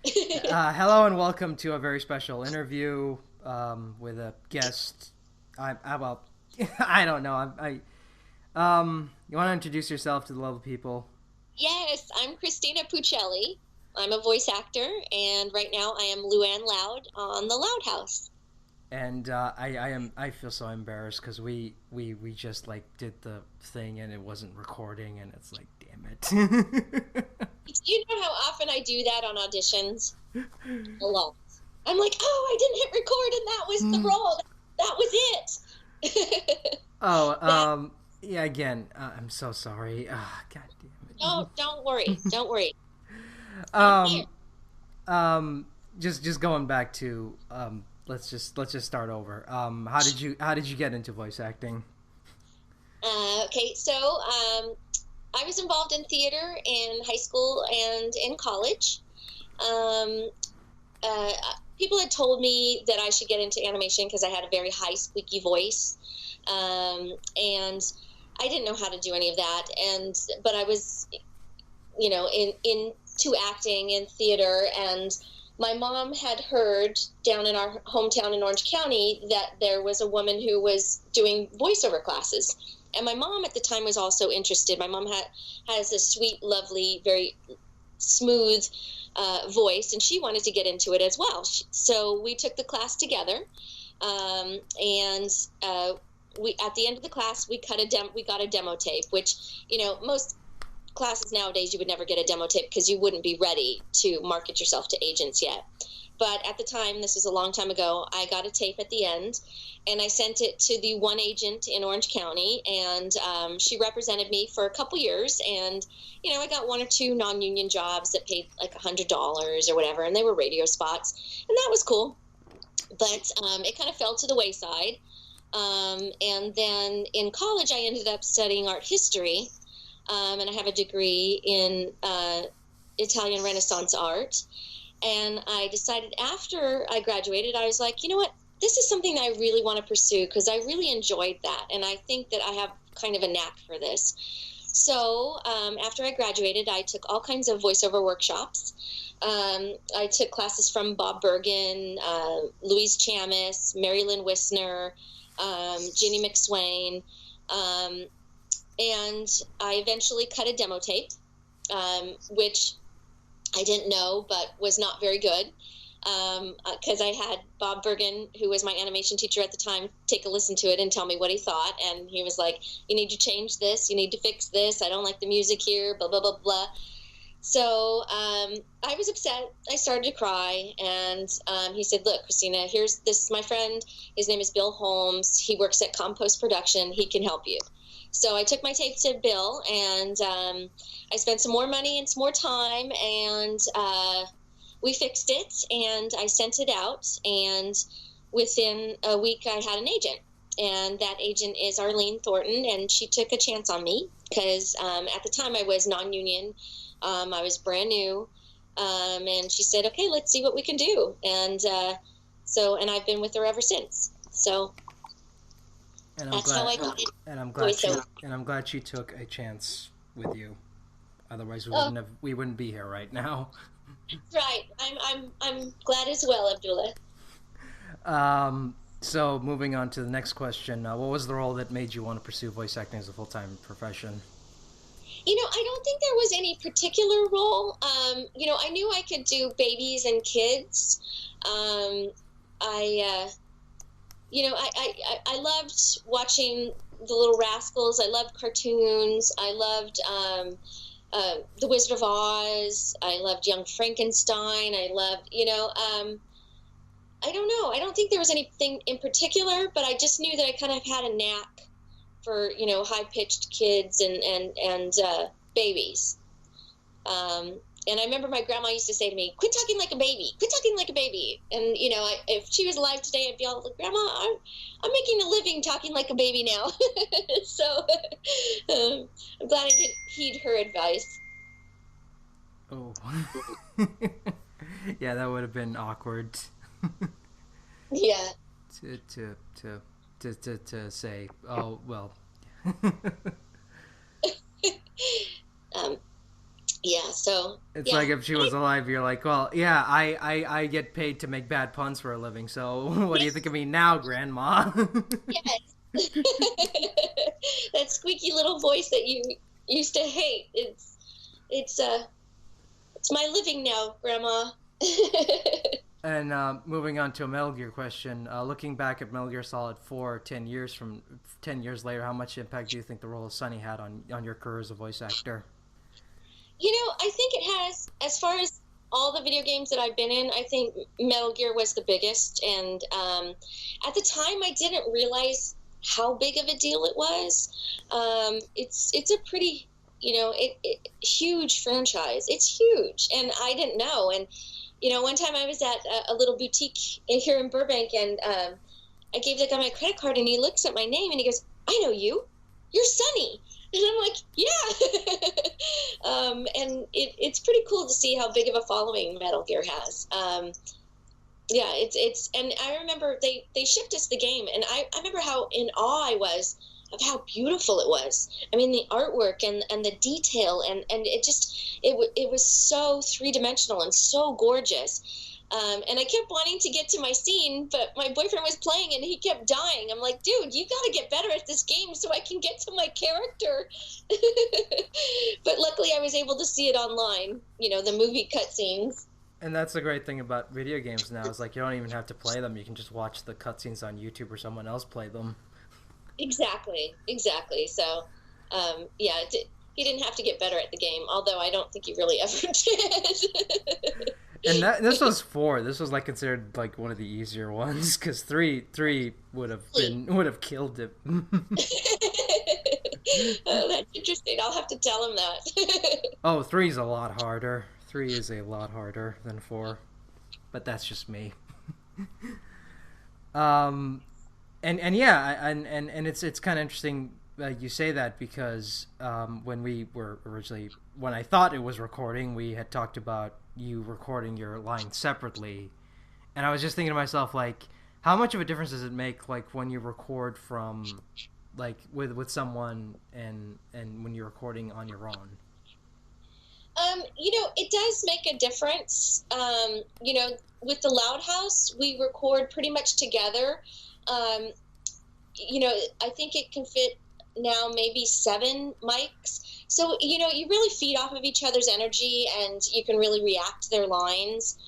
Hello and welcome to a very special interview with a guest. Well, I don't know. You want to introduce yourself to the lovely people? Yes, I'm Cristina Pucelli. I'm a voice actor, and right now I am Luan Loud on The Loud House. And I feel so embarrassed because we just like did the thing and it wasn't recording and it's like damn it. Do you know how often I do that on auditions? A lot. I'm like, oh, I didn't hit record, and that was the role. That was it. Oh, that yeah. Again, I'm so sorry. God damn don't worry, don't worry. it. I'm here. Just going back to let's just start over. How did you get into voice acting? Okay, so I was involved in theater in high school and in college. Um, uh, People had told me that I should get into animation because I had a very high, squeaky voice, and I didn't know how to do any of that. But I was, into acting and theater, and my mom had heard down in our hometown in Orange County that there was a woman who was doing voiceover classes. And my mom at the time was also interested. My mom has a sweet, lovely, very smooth voice, and she wanted to get into it as well. So we took the class together, and we at the end of the class we got a demo tape, which most classes nowadays you would never get a demo tape because you wouldn't be ready to market yourself to agents yet. But at the time, this was a long time ago, I got a tape at the end, and I sent it to the one agent in Orange County, and she represented me for a couple years. And I got one or two non-union jobs that paid like $100 or whatever, and they were radio spots, and that was cool. But it kind of fell to the wayside. And then in college, I ended up studying art history, and I have a degree in Italian Renaissance art. And I decided after I graduated, I was like, you know what? This is something that I really want to pursue because I really enjoyed that. And I think that I have kind of a knack for this. So after I graduated, I took all kinds of voiceover workshops. I took classes from Bob Bergen, Louise Chamis, Mary Lynn Wisner, Ginny McSwain. And I eventually cut a demo tape, which I didn't know, but was not very good. Because I had Bob Bergen, who was my animation teacher at the time, take a listen to it and tell me what he thought. And he was like, you need to change this. You need to fix this. I don't like the music here, blah, blah, blah, blah. So I was upset. I started to cry. And he said, look, Christina, this is my friend. His name is Bill Holmes. He works at Compost Production. He can help you. So I took my tape to Bill, and I spent some more money and some more time, and we fixed it, and I sent it out, and within a week I had an agent, and that agent is Arlene Thornton, and she took a chance on me because at the time I was non-union. I was brand new, and she said, okay, let's see what we can do, and and I've been with her ever since. So And I'm that's how glad I got it. and I'm glad she Voiceover. and I'm glad she took a chance with you. Otherwise, Oh, we wouldn't be here right now. right. I'm glad as well, Abdullah. So moving on to the next question, what was the role that made you want to pursue voice acting as a full time profession? I don't think there was any particular role. I knew I could do babies and kids. I I loved watching the Little Rascals. I loved cartoons. I loved The Wizard of Oz. I loved Young Frankenstein. I loved, I don't know. I don't think there was anything in particular, but I just knew that I kind of had a knack for high pitched kids and babies. And I remember my grandma used to say to me, "Quit talking like a baby. Quit talking like a baby." And if she was alive today, I'd be all like, "Grandma, I'm making a living talking like a baby now." So I'm glad I didn't heed her advice. Oh, yeah, that would have been awkward Yeah. to to to to say. Oh well. Um, Yeah, so It's yeah. like if she was alive, you're like, well, yeah, I get paid to make bad puns for a living, so what do you think of me now, Grandma? Yes. That squeaky little voice that you used to hate. It's it's my living now, Grandma. And moving on to a Metal Gear question, looking back at Metal Gear Solid 4 10 years from 10 years later, how much impact do you think the role of Sonny had on your career as a voice actor? I think it has, as far as all the video games that I've been in, I think Metal Gear was the biggest. And at the time, I didn't realize how big of a deal it was. It's a pretty, huge franchise. It's huge, and I didn't know. And one time I was at a little boutique here in Burbank, and I gave the guy my credit card, and he looks at my name, and he goes, "I know you. You're Sonny." And I'm like, yeah. And it's pretty cool to see how big of a following Metal Gear has. Yeah, and I remember they shipped us the game, and I remember how in awe I was of how beautiful it was. I mean, the artwork and the detail, and it was so three-dimensional and so gorgeous. And I kept wanting to get to my scene, but my boyfriend was playing and he kept dying. I'm like, dude, you got to get better at this game so I can get to my character. But luckily I was able to see it online, the movie cutscenes. And that's the great thing about video games now is like you don't even have to play them; you can just watch the cutscenes on YouTube or someone else play them. Exactly, exactly. So, yeah, he didn't have to get better at the game, although I don't think he really ever did. And this was 4. This was like considered like one of the easier ones because three would have killed it. Oh, that's interesting. I'll have to tell him that. Oh, 3 is a lot harder. 3 is a lot harder than 4, but that's just me. um, and yeah, and it's kind of interesting you say that because when I thought it was recording, we had talked about you recording your lines separately, and I was just thinking to myself like, how much of a difference does it make like when you record from like with someone and when you're recording on your own? It does make a difference. With the Loud House, we record pretty much together. Um, I think it can fit now maybe 7 mics. So, you really feed off of each other's energy and you can really react to their lines.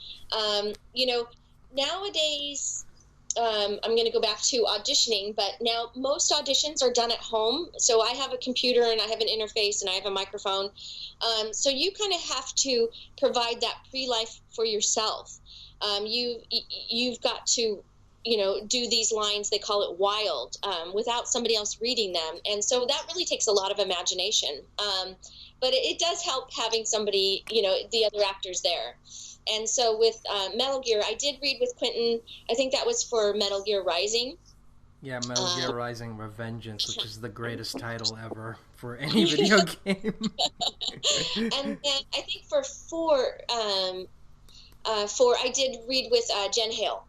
Nowadays, I'm going to go back to auditioning, but now most auditions are done at home. So I have a computer and I have an interface and I have a microphone. So you kind of have to provide that pre-life for yourself. You've got to, do these lines, they call it wild, without somebody else reading them. And so that really takes a lot of imagination. But it does help having somebody, the other actors there. And so with Metal Gear, I did read with Quentin. I think that was for Metal Gear Rising. Yeah, Metal Gear Rising Revengeance, which is the greatest title ever for any video game. And then I think for four, I did read with Jen Hale,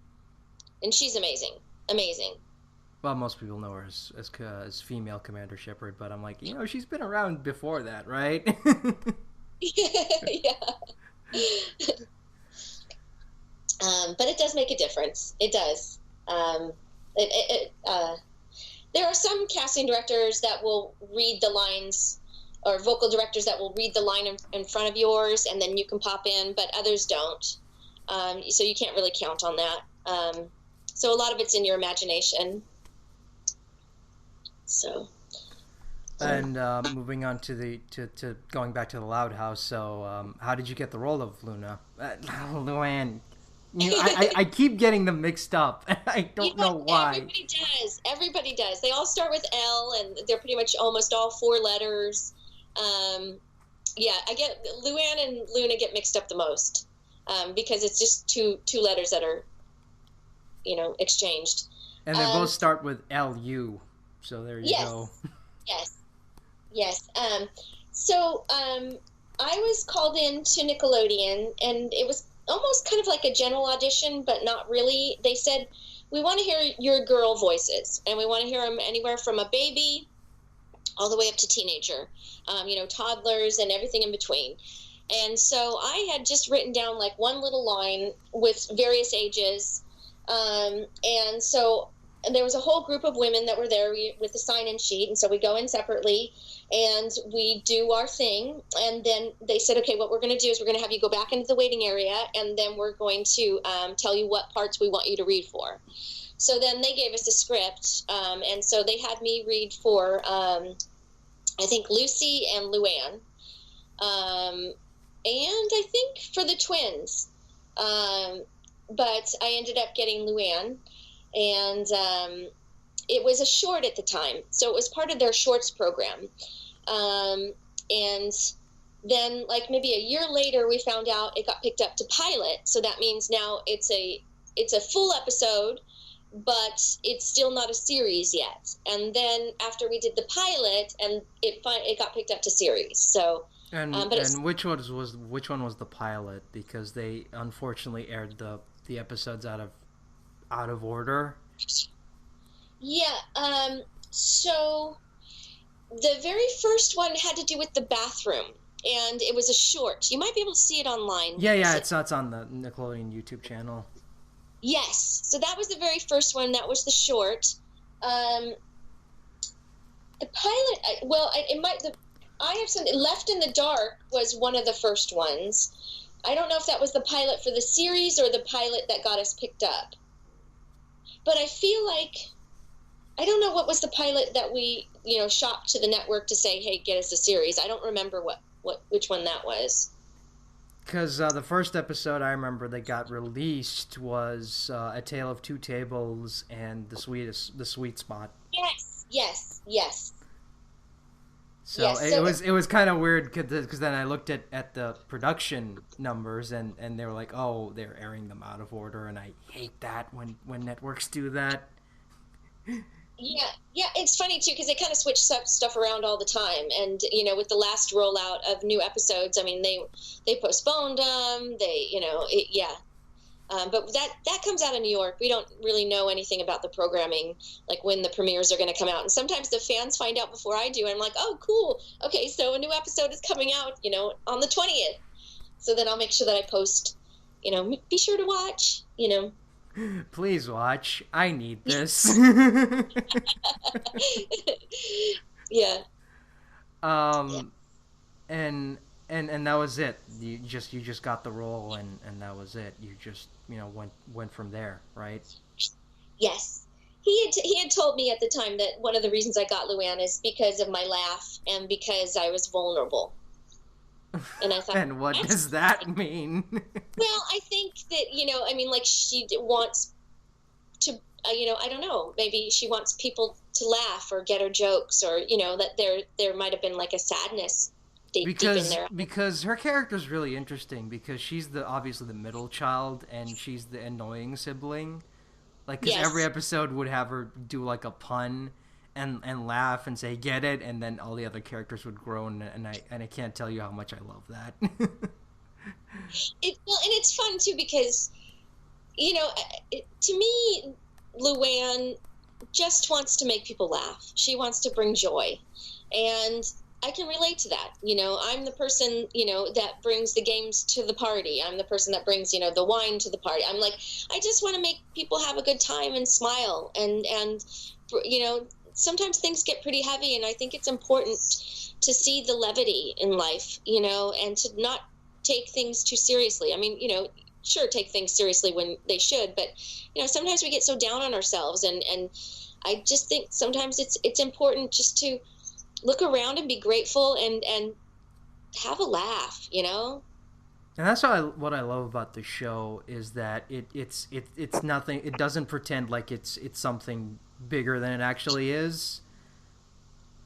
and she's amazing, amazing. Well, most people know her as female Commander Shepard, but I'm like, she's been around before that, right? Yeah. But it does make a difference. It does. There are some casting directors that will read the lines, or vocal directors that will read the line in front of yours, and then you can pop in, but others don't. So you can't really count on that. So a lot of it's in your imagination. So. And moving on to going back to the Loud House. So, how did you get the role of Luna? Luan. I keep getting them mixed up. I don't know why. Everybody does. They all start with L, and they're pretty much almost all 4 letters. Yeah, I get Luan and Luna get mixed up the most because it's just two letters that are, exchanged. And they both start with LU. So there you go. Yes. So I was called in to Nickelodeon, and it was almost kind of like a general audition, but not really. They said, we want to hear your girl voices, and we want to hear them anywhere from a baby all the way up to teenager, toddlers and everything in between. And so I had just written down like one little line with various ages. And so there was a whole group of women that were there with the sign-in sheet. And so we go in separately and we do our thing. And then they said, okay, what we're going to do is we're going to have you go back into the waiting area. And then we're going to tell you what parts we want you to read for. So then they gave us a script. And so they had me read for, I think, Lucy and Luann. And I think for the twins. But I ended up getting Luann, and it was a short at the time, so it was part of their shorts program. And then, like maybe a year later, we found out it got picked up to pilot, so that means now it's a full episode, but it's still not a series yet. And then after we did the pilot, and it got picked up to series. So. And which one was the pilot? Because they unfortunately aired the episodes out of order. Yeah. So the very first one had to do with the bathroom, and it was a short. You might be able to see it online. Yeah. It's on the Nickelodeon YouTube channel. Yes. So that was the very first one. That was the short. The pilot. It might. I have something. Left in the Dark was one of the first ones. I don't know if that was the pilot for the series or the pilot that got us picked up. But I feel like, I don't know what was the pilot that we, shopped to the network to say, hey, get us a series. I don't remember which one that was. Because the first episode I remember that got released was A Tale of Two Tables and The Sweet Spot. Yes. So, yes, it was kind of weird because then I looked at the production numbers and they were like, oh, they're airing them out of order, and I hate that when networks do that. Yeah, it's funny too because they kind of switch stuff around all the time, and with the last rollout of new episodes, I mean they postponed them. But that comes out of New York. We don't really know anything about the programming, like when the premieres are going to come out. And sometimes the fans find out before I do. And I'm like, oh, cool. Okay, so a new episode is coming out, on the 20th. So then I'll make sure that I post, be sure to watch, Please watch. I need this. Yeah. And that was it. You just got the role, and that was it. You just went from there, right? Yes. He had told me at the time that one of the reasons I got Luann is because of my laugh and because I was vulnerable. And I thought, and what does that mean? Well, I think that she wants to. I don't know. Maybe she wants people to laugh or get her jokes, or that there might have been like a sadness. Because her character's really interesting because she's obviously the middle child and she's the annoying sibling. Like, because every episode would have her do like a pun and laugh and say get it, and then all the other characters would groan, and I can't tell you how much I love that. And it's fun too because to me, Luann just wants to make people laugh. She wants to bring joy, and I can relate to that. I'm the person, that brings the games to the party. I'm the person that brings, the wine to the party. I'm like, I just want to make people have a good time and smile. And sometimes things get pretty heavy, and I think it's important to see the levity in life, and to not take things too seriously. I mean, sure, take things seriously when they should, but, sometimes we get so down on ourselves, and I just think sometimes it's important just to look around and be grateful and have a laugh, And that's what I love about the show is that it's nothing. It doesn't pretend like it's something bigger than it actually is.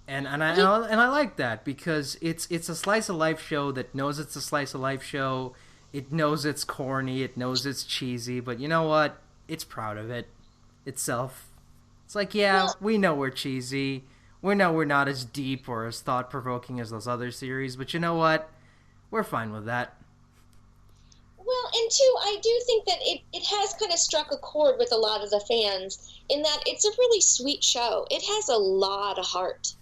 And I like that because it's a slice of life show that knows it's a slice of life show. It knows it's corny. It knows it's cheesy. But you know what? It's proud of it itself. It's like, we know we're cheesy. We know we're not as deep or as thought-provoking as those other series, but you know what? We're fine with that. Well, and two, I do think that it has kind of struck a chord with a lot of the fans in that it's a really sweet show. It has a lot of heart.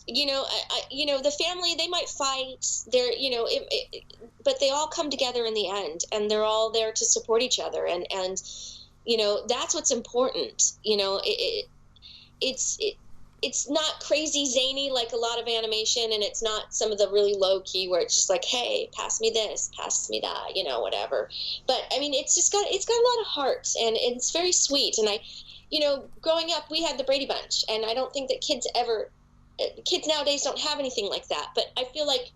the family, they might fight, they're, but they all come together in the end, and they're all there to support each other, and that's what's important. It's not crazy zany like a lot of animation, and it's not some of the really low key where it's just like, hey, pass me this, pass me that, whatever. But I mean, it's got a lot of heart, and it's very sweet. And growing up, we had the Brady Bunch, and I don't think that kids nowadays don't have anything like that. But I feel like,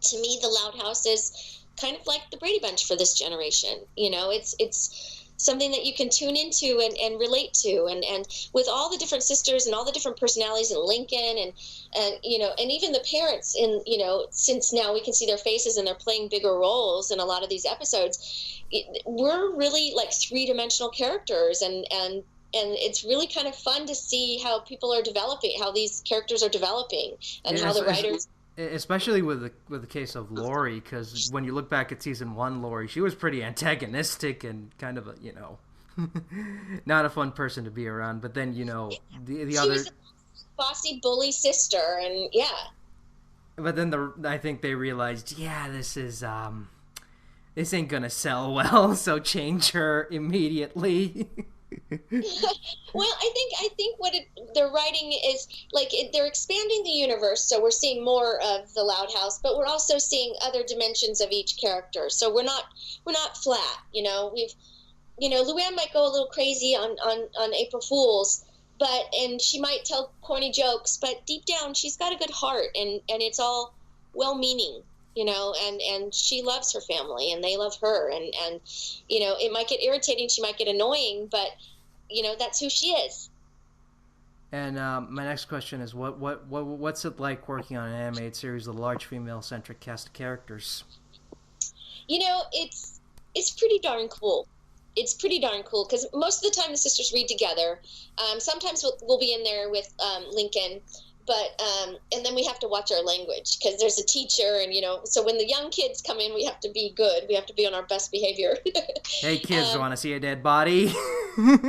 to me, the Loud House is kind of like the Brady Bunch for this generation. It's something that you can tune into and relate to, and with all the different sisters and all the different personalities in Lincoln, and even the parents in, since now we can see their faces and they're playing bigger roles in a lot of these episodes, we're really like three-dimensional characters, and it's really kind of fun to see how people are developing, how these characters are developing, and how the writers. Especially with the case of Lori, because when you look back at season 1, Lori, she was pretty antagonistic and kind of a, not a fun person to be around. But then the she other was a bossy bully sister, and yeah. But then I think they realized, yeah, this ain't gonna sell well, so change her immediately. Well, I think what they're writing is like they're expanding the universe, so we're seeing more of the Loud House, but we're also seeing other dimensions of each character. So we're not flat. Luann might go a little crazy on April Fools, and she might tell corny jokes, but deep down she's got a good heart, and it's all well-meaning. And she loves her family, and they love her, and it might get irritating, she might get annoying, but that's who she is. And my next question is, what's it like working on an animated series with a large female-centric cast of characters? It's pretty darn cool. It's pretty darn cool because most of the time the sisters read together. Sometimes we'll be in there with Lincoln, but and then we have to watch our language because there's a teacher, and so when the young kids come in, we have to be good. We have to be on our best behavior. Hey kids, want to see a dead body? But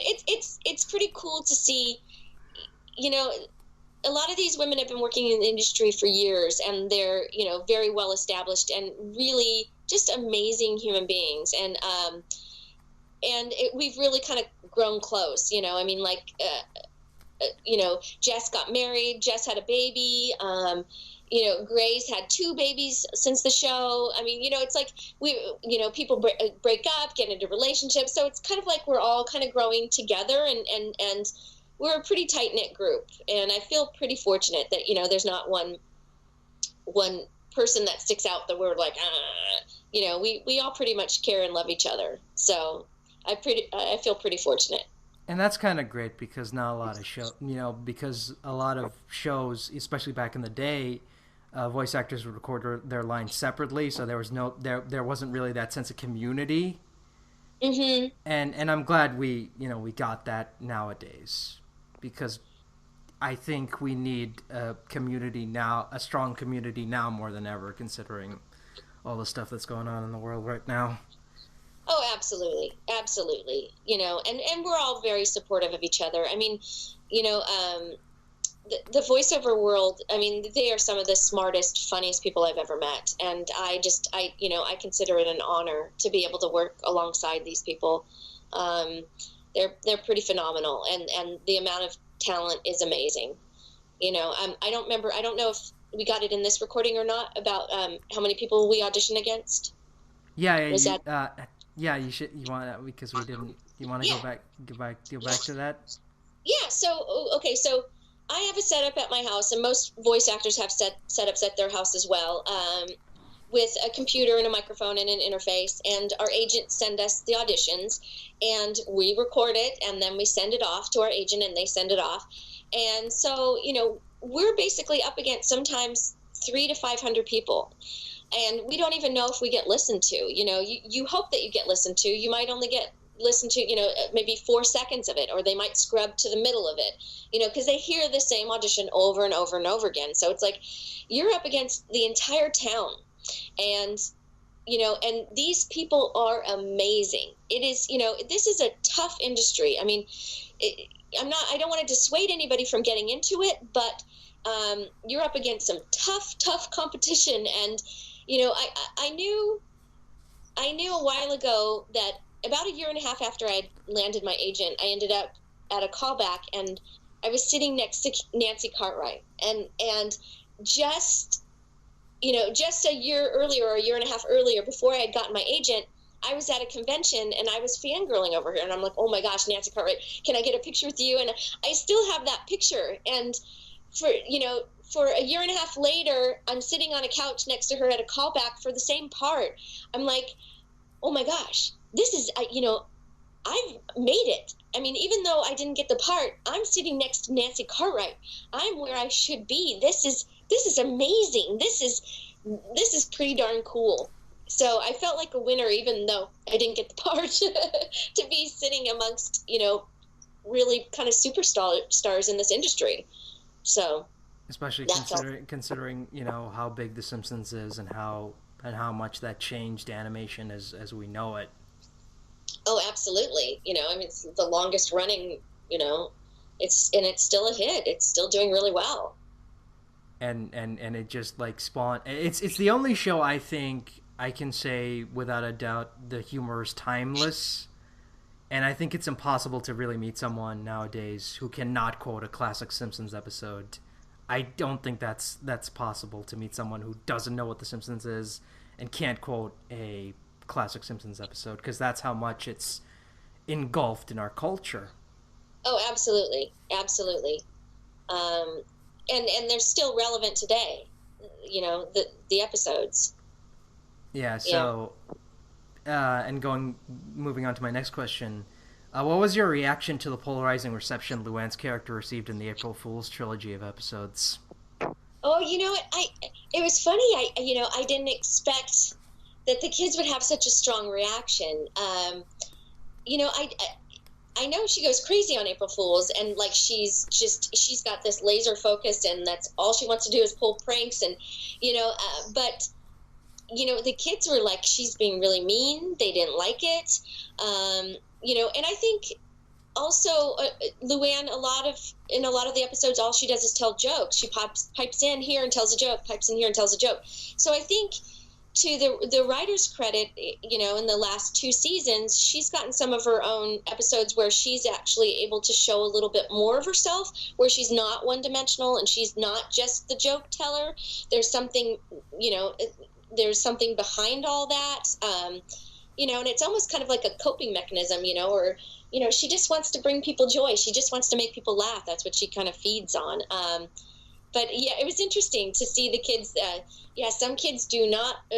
it's pretty cool to see. A lot of these women have been working in the industry for years, and they're very well established and really just amazing human beings, and we've really kind of grown close. I mean, like, Jess got married, Jess had a baby, Gray's had 2 babies since the show. I mean, it's like people break up, get into relationships, so it's kind of like we're all kind of growing together, and we're a pretty tight-knit group, and I feel pretty fortunate that there's not one person that sticks out that we're like, we all pretty much care and love each other, so I feel pretty fortunate. And that's kind of great because not a lot of because a lot of shows, especially back in the day, voice actors would record their lines separately, so there wasn't really that sense of community. Mm-hmm. And I'm glad we got that nowadays, because I think we need a community now, a strong community now more than ever, considering all the stuff that's going on in the world right now. Oh, absolutely. Absolutely. And we're all very supportive of each other. I mean, the voiceover world, I mean, they are some of the smartest, funniest people I've ever met. And I consider it an honor to be able to work alongside these people. They're pretty phenomenal, and the amount of talent is amazing. I don't know if we got it in this recording or not about how many people we auditioned against. Yeah, you should. You want that because we didn't. You want to go back to that? Yeah. So okay. So I have a setup at my house, and most voice actors have setups at their house as well, with a computer and a microphone and an interface. And our agents send us the auditions, and we record it, and then we send it off to our agent, and they send it off. And so we're basically up against sometimes 300 to 500 people. And we don't even know if we get listened to. You hope that you get listened to. You might only get listened to, maybe 4 seconds of it, or they might scrub to the middle of it, because they hear the same audition over and over and over again. So it's like you're up against the entire town, and and these people are amazing. It is, this is a tough industry. I mean, I don't want to dissuade anybody from getting into it, but you're up against some tough competition. And, I knew a while ago that about a year and a half after I landed my agent, I ended up at a callback, and I was sitting next to Nancy Cartwright, and just, just a year earlier, or a year and a half earlier, before I had gotten my agent, I was at a convention and I was fangirling over her, and I'm like, oh my gosh, Nancy Cartwright, can I get a picture with you? And I still have that picture. And for a year and a half later, I'm sitting on a couch next to her at a callback for the same part. I'm like, oh my gosh, this is, I've made it. I mean, even though I didn't get the part, I'm sitting next to Nancy Cartwright. I'm where I should be. This is amazing. This is pretty darn cool. So I felt like a winner, even though I didn't get the part, to be sitting amongst, really kind of stars in this industry. So, especially considering how big The Simpsons is, and how much that changed animation as we know it. Oh, absolutely. I mean, it's the longest running. It's still a hit. It's still doing really well. And it just like spawned. It's the only show I think I can say without a doubt the humor is timeless. And I think it's impossible to really meet someone nowadays who cannot quote a classic Simpsons episode. I don't think that's possible, to meet someone who doesn't know what The Simpsons is and can't quote a classic Simpsons episode, because that's how much it's engulfed in our culture. Oh, absolutely, absolutely. And they're still relevant today. The episodes. Yeah. So, and moving on to my next question. What was your reaction to the polarizing reception Luan's character received in the April Fool's trilogy of episodes? Oh, it was funny. I didn't expect that the kids would have such a strong reaction. I know she goes crazy on April Fools, and like she's got this laser focus, and that's all she wants to do is pull pranks, and but the kids were like, she's being really mean. They didn't like it. And I think also Luann, in a lot of the episodes, all she does is tell jokes. She pipes in here and tells a joke, pipes in here and tells a joke. So I think, to the writer's credit, in the last 2 seasons, she's gotten some of her own episodes where she's actually able to show a little bit more of herself, where she's not one-dimensional and she's not just the joke teller. There's something, there's something behind all that. And it's almost kind of like a coping mechanism, or, she just wants to bring people joy. She just wants to make people laugh. That's what she kind of feeds on. But yeah, it was interesting to see the kids. Some kids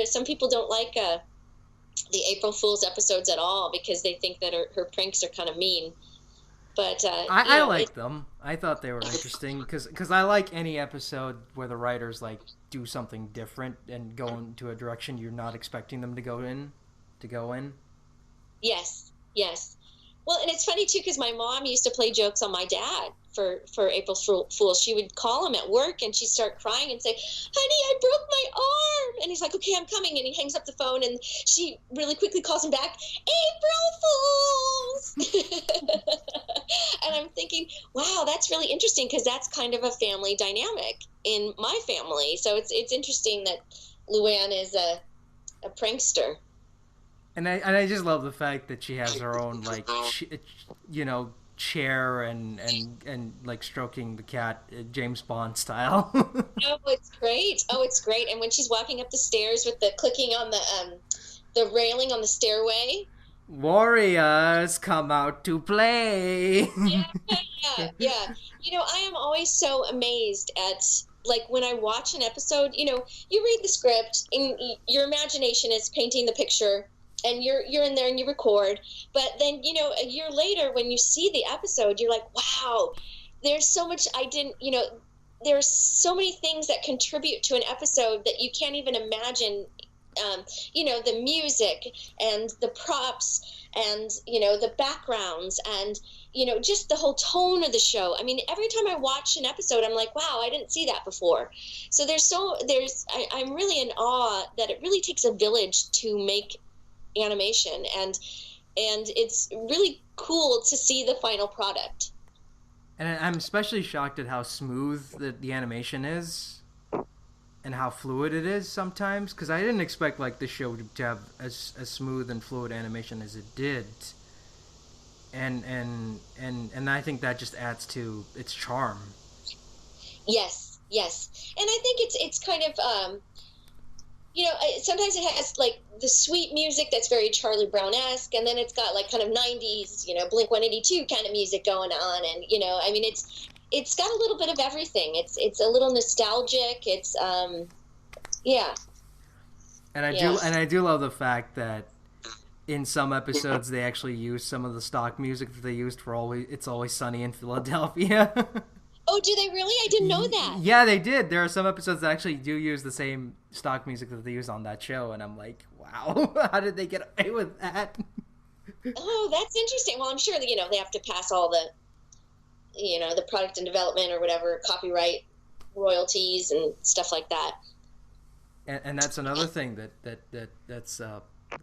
some people don't like the April Fool's episodes at all, because they think that her pranks are kind of mean. But I like them. I thought they were interesting because I like any episode where the writers like do something different and go into a direction you're not expecting them to go in. Yes. Well, and it's funny too, because my mom used to play jokes on my dad for April Fools. She would call him at work and she'd start crying and say, "Honey, I broke my arm." And he's like, "Okay, I'm coming." And he hangs up the phone and she really quickly calls him back, "April Fools." And I'm thinking, wow, that's really interesting, because that's kind of a family dynamic in my family. So it's interesting that Luann is a prankster. And I just love the fact that she has her own like chair and like stroking the cat, James Bond style. Oh, it's great. And when she's walking up the stairs with the clicking on the railing on the stairway. Warriors come out to play. Yeah. I am always so amazed at, like, when I watch an episode, you read the script and your imagination is painting the picture, and you're in there and you record, but then a year later when you see the episode, you're like, wow, there's so much I didn't, there's so many things that contribute to an episode that you can't even imagine. The music and the props and the backgrounds and just the whole tone of the show. I mean, every time I watch an episode, I'm like, wow, I didn't see that before. So I'm really in awe that it really takes a village to make animation, and it's really cool to see the final product. And I'm especially shocked at how smooth the animation is and how fluid it is sometimes, because I didn't expect like the show to have as smooth and fluid animation as it did. And I think that just adds to its charm. Yes, yes, and I think it's kind of sometimes it has like the sweet music that's very Charlie Brown-esque, and then it's got like kind of 90s, Blink 182 kind of music going on, and I mean it's got a little bit of everything. It's a little nostalgic. It's yeah. And I do love the fact that in some episodes they actually use some of the stock music that they used for always It's Always Sunny in Philadelphia. Oh, do they really? I didn't know that. Yeah, they did. There are some episodes that actually do use the same stock music that they use on that show, and I'm like, wow, how did they get away with that? Oh, that's interesting. Well, I'm sure that they have to pass all the product and development or whatever, copyright royalties and stuff like that. And that's another thing that's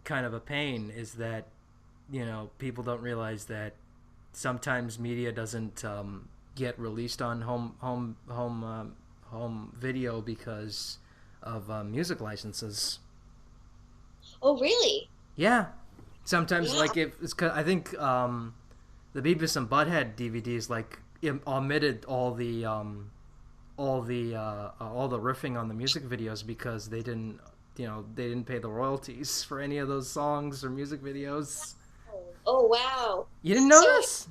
kind of a pain, is that people don't realize that sometimes media doesn't get released on home video because of music licenses. Oh, really? Yeah, sometimes like I think the Beavis and Butthead DVDs like omitted all the riffing on the music videos because they didn't pay the royalties for any of those songs or music videos. Oh, wow! You didn't notice?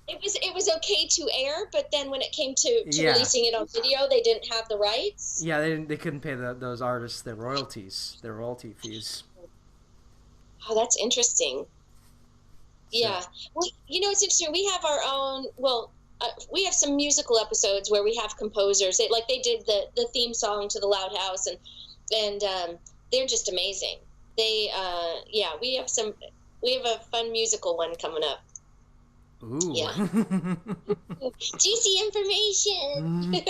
It was okay to air, but then when it came to releasing it on video, they didn't have the rights. Yeah, they couldn't pay those artists their royalty fees. Oh, that's interesting. Yeah. Well, it's interesting. We have our own. Well, we have some musical episodes where we have composers. They did the theme song to the Loud House, and they're just amazing. We have a fun musical one coming up. Ooh. Yeah. Juicy information.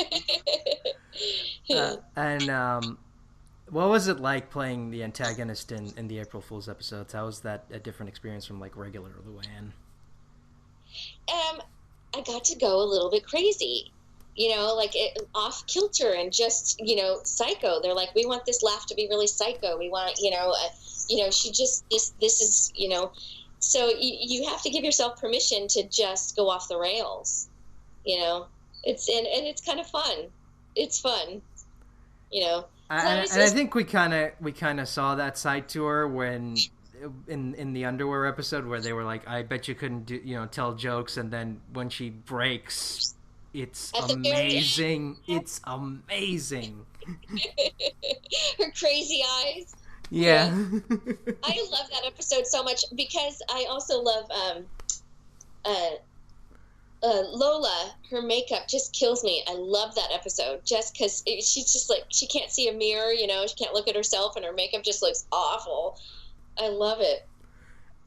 And what was it like playing the antagonist in the April Fool's episodes? How was that a different experience from like regular Luan? I got to go a little bit crazy, off kilter and just, psycho. They're like, we want this laugh to be really psycho. We want, she just, this is, so you have to give yourself permission to just go off the rails, it's, and it's kind of fun. It's fun, And I think we kind of saw that side to her when in the underwear episode where they were like, I bet you couldn't tell jokes, and then when she breaks, it's amazing. It's amazing. Her crazy eyes. Yeah. I love that episode so much because I also love Lola. Her makeup just kills me. I love that episode just because she's just like, she can't see a mirror, she can't look at herself, and her makeup just looks awful. I love it.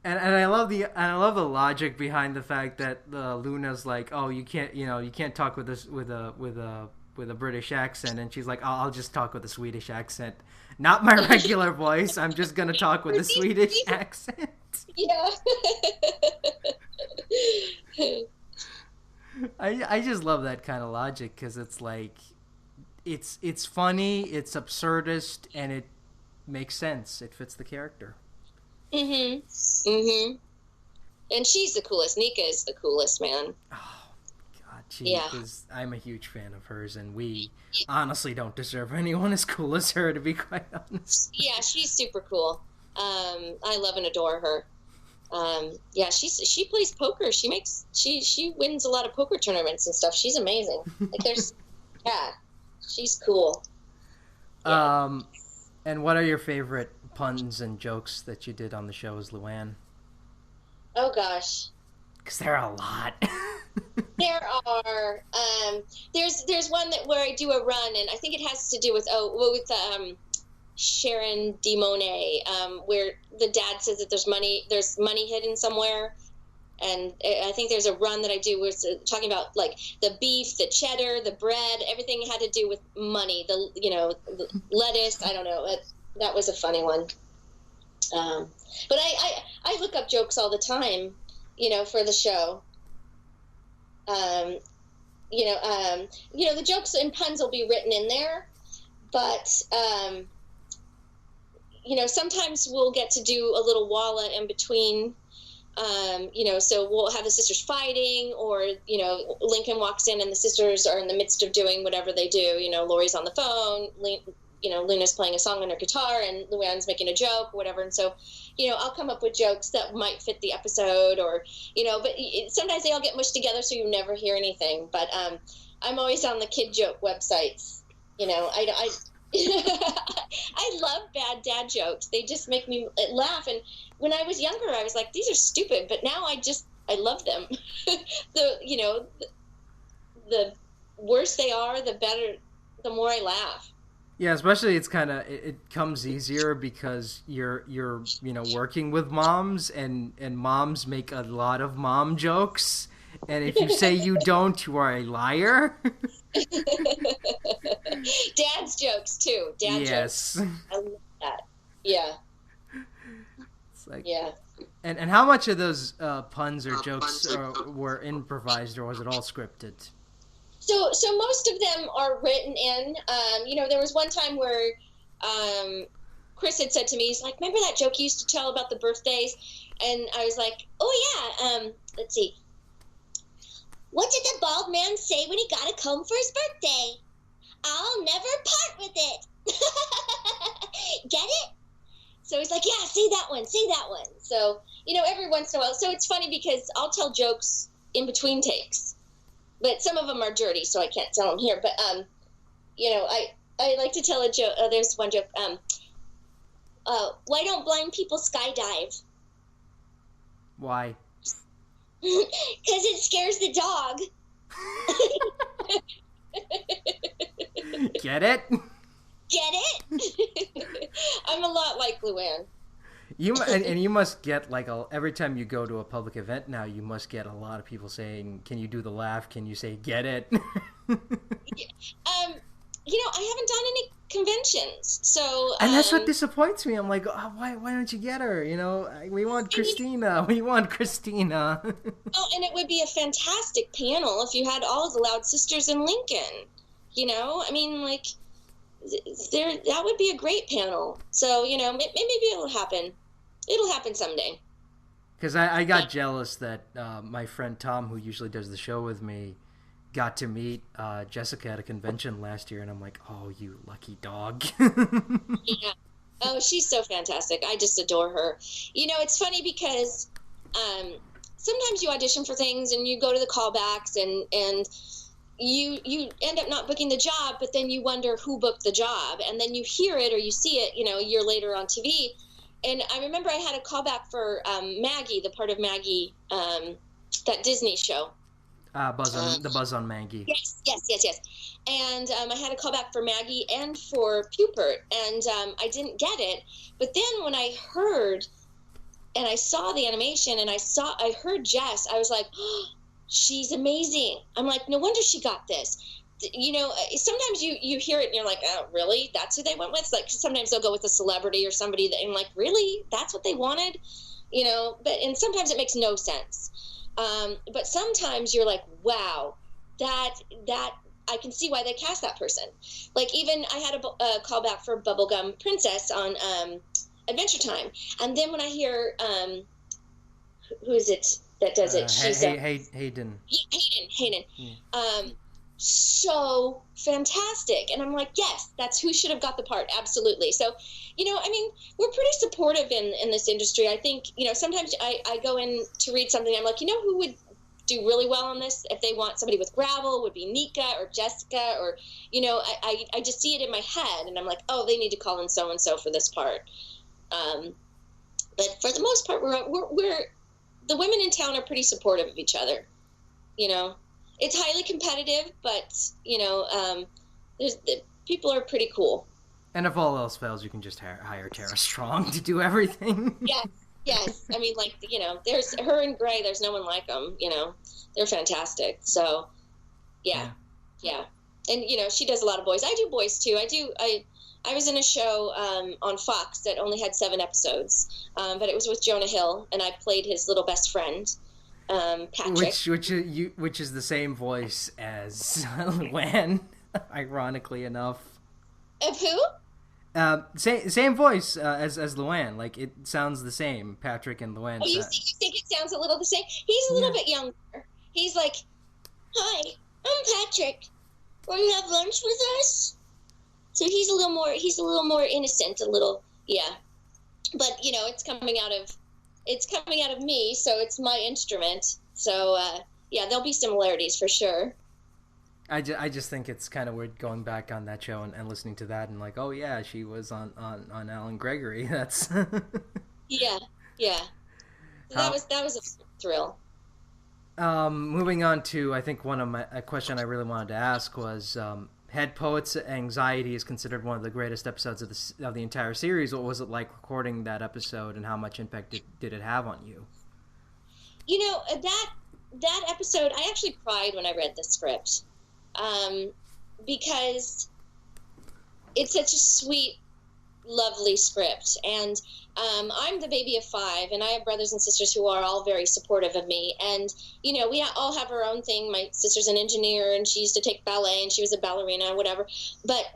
And I love the logic behind the fact that Luna's like, oh, you can't talk with a British accent, and she's like, oh, I'll just talk with a Swedish accent, not my regular voice. I'm just gonna talk with a Swedish accent. Yeah. I just love that kind of logic because it's like, it's funny, it's absurdist, and it makes sense. It fits the character. Mhm. Mhm. And she's the coolest. Nika is the coolest, man. Oh God, she is. I'm a huge fan of hers, and we honestly don't deserve anyone as cool as her, to be quite honest. Yeah, she's super cool. I love and adore her. She plays poker. She wins a lot of poker tournaments and stuff. She's amazing. Like she's cool. Yeah. And what are your favorite puns and jokes that you did on the show as Luan? Oh gosh, because there are a lot. There are. There's one where I do a run, and I think it has to do with Sharon DeMonet, where the dad says that there's money hidden somewhere, and I think there's a run that I do where it's talking about like the beef, the cheddar, the bread, everything had to do with money. The lettuce. I don't know. That was a funny one. But I look up jokes all the time, for the show. The jokes and puns will be written in there, but sometimes we'll get to do a little walla in between. So we'll have the sisters fighting, or Lincoln walks in and the sisters are in the midst of doing whatever they do. Lori's on the phone, Luna's playing a song on her guitar, and Luann's making a joke or whatever. And so, I'll come up with jokes that might fit the episode, or but sometimes they all get mushed together, so you never hear anything. But I'm always on the kid joke websites. I I love bad dad jokes. They just make me laugh. And when I was younger, I was like, these are stupid. But now I love them. The worse they are, the better, the more I laugh. Yeah, especially it comes easier because you're working with moms, and moms make a lot of mom jokes, and if you say you don't, you are a liar. Dad's jokes too. Dad yes. jokes. I love that. Yeah. It's like, yeah. And how much of those puns or jokes were improvised, or was it all scripted? So most of them are written in. There was one time where Chris had said to me, he's like, remember that joke you used to tell about the birthdays? And I was like, oh, yeah. Let's see. What did the bald man say when he got a comb for his birthday? I'll never part with it. Get it? So he's like, yeah, say that one. So, every once in a while. So it's funny because I'll tell jokes in between takes. But some of them are dirty, so I can't tell them here. But, I like to tell a joke. There's one joke. Why don't blind people skydive? Why? Because it scares the dog. Get it? Get it? I'm a lot like Luan. You must get every time you go to a public event now, you must get a lot of people saying, "Can you do the laugh? Can you say get it?" I haven't done any conventions, so and that's what disappoints me. I'm like, oh, why don't you get her? We want Cristina. We want Cristina. Oh, and it would be a fantastic panel if you had all of the Loud sisters in Lincoln. That would be a great panel. So maybe it'll happen. It'll happen someday. Because I got jealous that my friend Tom, who usually does the show with me, got to meet Jessica at a convention last year, and I'm like, oh, you lucky dog. Yeah. Oh, she's so fantastic. I just adore her. It's funny because sometimes you audition for things and you go to the callbacks and you end up not booking the job, but then you wonder who booked the job, and then you hear it or you see it, a year later on TV. And I remember I had a callback for Maggie, the part of Maggie, that Disney show. Buzz on Maggie. Yes. And I had a callback for Maggie and for Pupert, and I didn't get it. But then when I heard and I saw the animation and I heard Jess, I was like, oh, she's amazing. I'm like, no wonder she got this. Sometimes you hear it and you're like, oh, really? That's who they went with? Like, sometimes they'll go with a celebrity or somebody that I'm like, really? That's what they wanted? And sometimes it makes no sense. But sometimes you're like, wow, that I can see why they cast that person. Like, even I had a callback for Bubblegum Princess on Adventure Time. And then when I hear, who is it that does it? Hayden. Hayden. Yeah. So fantastic. And I'm like, yes, that's who should have got the part. Absolutely. So, we're pretty supportive in this industry. I think, sometimes I go in to read something. I'm like, who would do really well on this? If they want somebody with gravel, would be Nika or Jessica, or, I just see it in my head and I'm like, oh, they need to call in so-and-so for this part. But for the most part, we're the women in town are pretty supportive of each other. It's highly competitive, but people are pretty cool. And if all else fails, you can just hire Tara Strong to do everything. Yes. I mean, there's her and Gray. There's no one like them. They're fantastic. So, yeah. And she does a lot of boys. I do boys too. I was in a show on Fox that only had 7 episodes, but it was with Jonah Hill, and I played his little best friend. Patrick. Which is the same voice as Luan, ironically enough. Of who? Same voice as Luan. Like it sounds the same. Patrick and Luan. Oh, you think it sounds a little the same? He's a little bit younger. He's like, "Hi, I'm Patrick. Want to have lunch with us?" So he's a little more innocent, a little, yeah. But it's coming out of me, so it's my instrument. So yeah, there'll be similarities for sure. I just think it's kind of weird going back on that show and listening to that and like, oh yeah, she was on Alan Gregory. That's yeah. So that was a thrill. Moving on to, I think a question I really wanted to ask was, Head Poet's Anxiety is considered one of the greatest episodes of the entire series. What was it like recording that episode, and how much impact did it have on you? That episode, I actually cried when I read the script, because it's such a sweet, lovely script, and I'm the baby of 5, and I have brothers and sisters who are all very supportive of me, and we all have our own thing. My sister's an engineer, and she used to take ballet, and she was a ballerina or whatever, but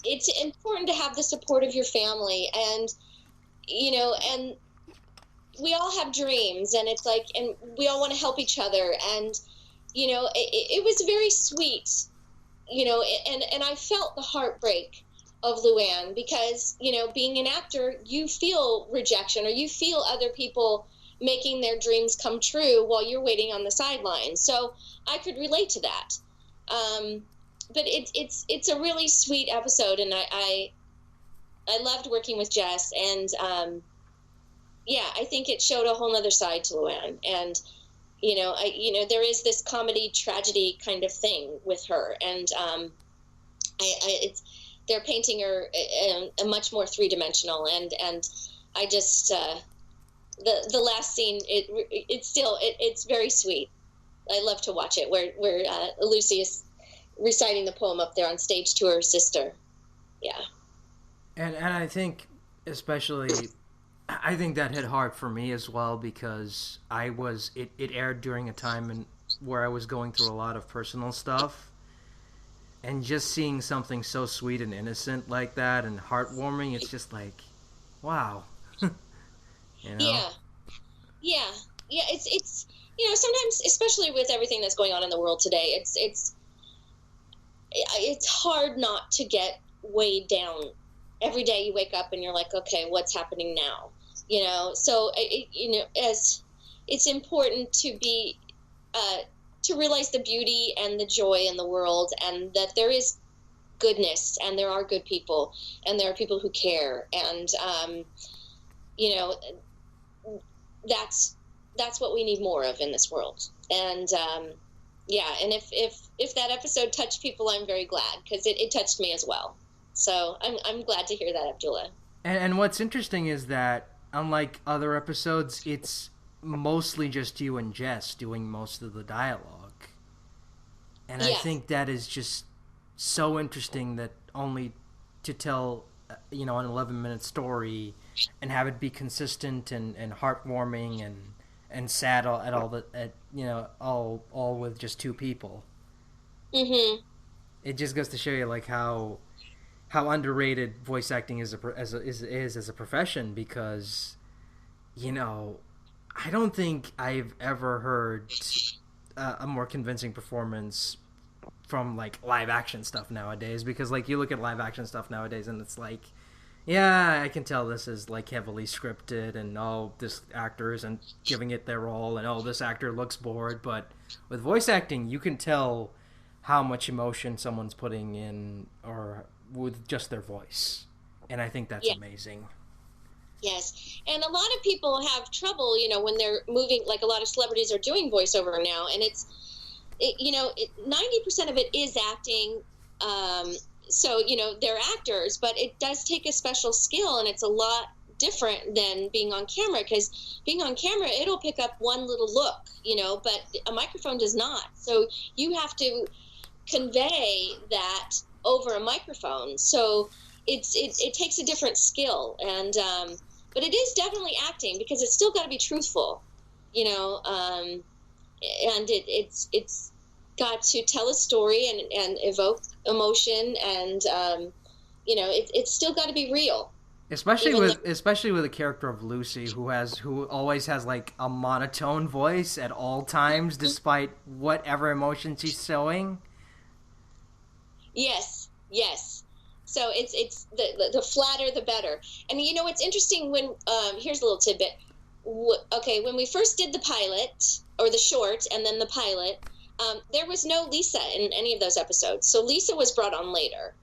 it's important to have the support of your family, and and we all have dreams, and it's like, and we all want to help each other, and it was very sweet, and I felt the heartbreak of Luan, because being an actor, you feel rejection, or you feel other people making their dreams come true while you're waiting on the sidelines. So I could relate to that. But it's a really sweet episode, and I loved working with Jess, and yeah, I think it showed a whole nother side to Luan, and there is this comedy tragedy kind of thing with her, and they're painting her a much more three-dimensional, and I just the last scene, it's very sweet. I love to watch it, where Lucy is reciting the poem up there on stage to her sister. Yeah. And I think especially, I think that hit hard for me as well, because it aired during a time where I was going through a lot of personal stuff, and just seeing something so sweet and innocent like that and heartwarming, it's just like, wow. Yeah. It's sometimes, especially with everything that's going on in the world today, it's hard not to get weighed down. Every day you wake up and you're like, okay, what's happening now? So as it's important to be to realize the beauty and the joy in the world, and that there is goodness, and there are good people, and there are people who care, and that's what we need more of in this world. And yeah, and if that episode touched people, I'm very glad, because it touched me as well. So I'm glad to hear that, Abdullah. And what's interesting is that, unlike other episodes, it's mostly just you and Jess doing most of the dialogue. And yes. I think that is just so interesting, that only to tell, an 11-minute story and have it be consistent and heartwarming and sad all with just 2 people. Mm-hmm. It just goes to show you like how underrated voice acting is as a profession, because I don't think I've ever heard a more convincing performance from like live action stuff nowadays, because like you look at live action stuff nowadays and it's like, yeah, I can tell this is like heavily scripted, and this actor isn't giving it their all, and this actor looks bored. But with voice acting, you can tell how much emotion someone's putting in, or with just their voice, and I think that's amazing. Yes, and a lot of people have trouble, when they're moving. Like a lot of celebrities are doing voiceover now, and 90% of it is acting. So they're actors, but it does take a special skill, and it's a lot different than being on camera, because being on camera, it'll pick up one little look, but a microphone does not. So you have to convey that over a microphone. So it takes a different skill, and but it is definitely acting, because it's still got to be truthful. you know, and it's got to tell a story and evoke emotion, and it's still got to be real, even though. Especially with the character of Lucy, who always has like a monotone voice at all times, despite whatever emotion she's showing. Yes, yes. So it's the flatter the better. And it's interesting when here's a little tidbit. Okay, when we first did the pilot or the short and then the pilot, there was no Lisa in any of those episodes. So Lisa was brought on later.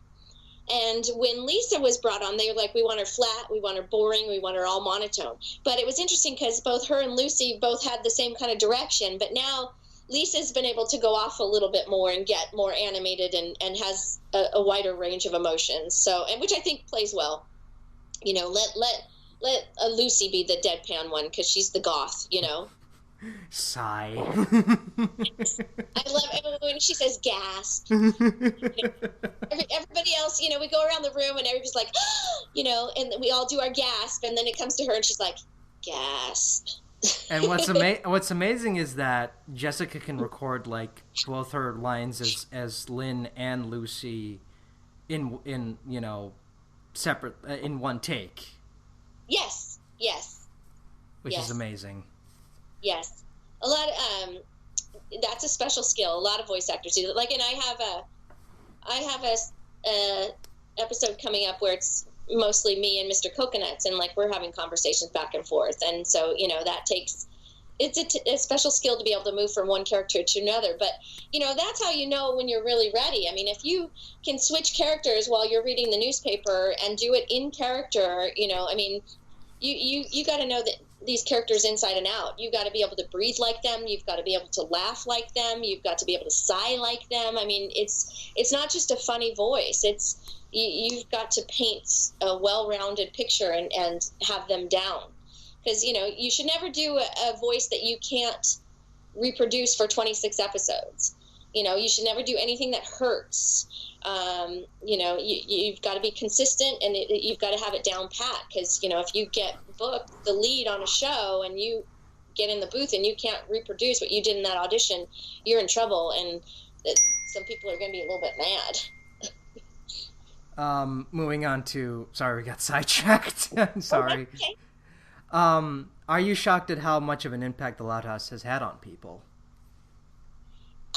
And when Lisa was brought on, they were like, we want her flat, we want her boring, we want her all monotone. But it was interesting because both her and Lucy both had the same kind of direction. But now Lisa's been able to go off a little bit more and get more animated and has a wider range of emotions. So, and which I think plays well. Let Lucy be the deadpan one because she's the goth. Sigh. I love when she says gasp. Everybody else, we go around the room and everybody's like, and we all do our gasp, and then it comes to her and she's like, gasp. And what's amazing is that Jessica can record like both her lines as Lynn and Lucy in separate in one take. Yes. Which is amazing. Yes, a lot of that's a special skill. A lot of voice actors do that. Like, and I have a episode coming up where it's mostly me and Mr. Coconuts, and like we're having conversations back and forth, and so that takes a special skill to be able to move from one character to another. But that's how you know when you're really ready. I mean, if you can switch characters while you're reading the newspaper and do it in character, I mean, you got to know that these characters inside and out. You've got to be able to breathe like them. You've got to be able to laugh like them. You've got to be able to sigh like them. I mean, it's not just a funny voice. You've got to paint a well-rounded picture and have them down. Because, you should never do a voice that you can't reproduce for 26 episodes. You should never do anything that hurts. You've got to be consistent, and you've got to have it down pat, because if you get booked the lead on a show and you get in the booth and you can't reproduce what you did in that audition, you're in trouble, and some people are going to be a little bit mad. Moving on to, sorry, we got sidetracked. Sorry. Okay. Are you shocked at how much of an impact the Loud House has had on people?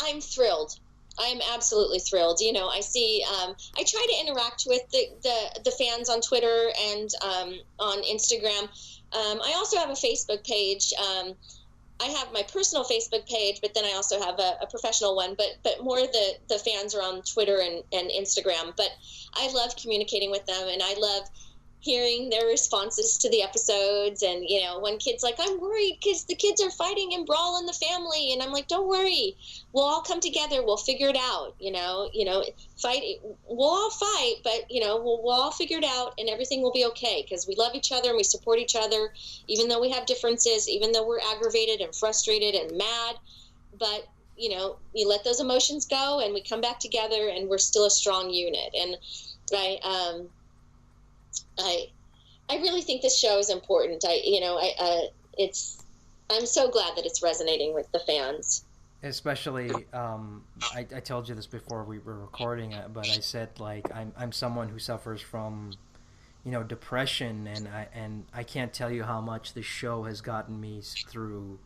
I'm thrilled. I am absolutely thrilled. I see. I try to interact with the fans on Twitter and on Instagram. I also have a Facebook page. I have my personal Facebook page, but then I also have a professional one. But more the fans are on Twitter and Instagram. But I love communicating with them, and I love hearing their responses to the episodes. And when kids like, I'm worried because the kids are fighting and brawl in the family, and I'm like, don't worry, we'll all come together, we'll figure it out. Fight, we'll all fight, but we'll all figure it out, and everything will be okay, because we love each other and we support each other, even though we have differences, even though we're aggravated and frustrated and mad. But we let those emotions go, and we come back together, and we're still a strong unit. And I really think this show is important. I'm so glad that it's resonating with the fans. Especially, I told you this before we were recording it, but I said like I'm someone who suffers from, depression, and I can't tell you how much this show has gotten me through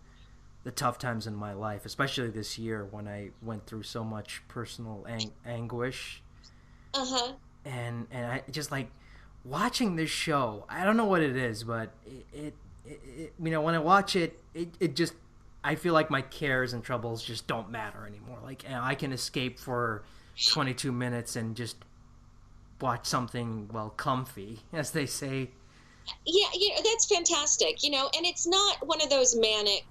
the tough times in my life, especially this year when I went through so much personal anguish. And I just like watching this show. I don't know what it is, but it when I watch it just, I feel like my cares and troubles just don't matter anymore. Like, I can escape for 22 minutes and just watch something, comfy, as they say. Yeah, that's fantastic. And it's not one of those manic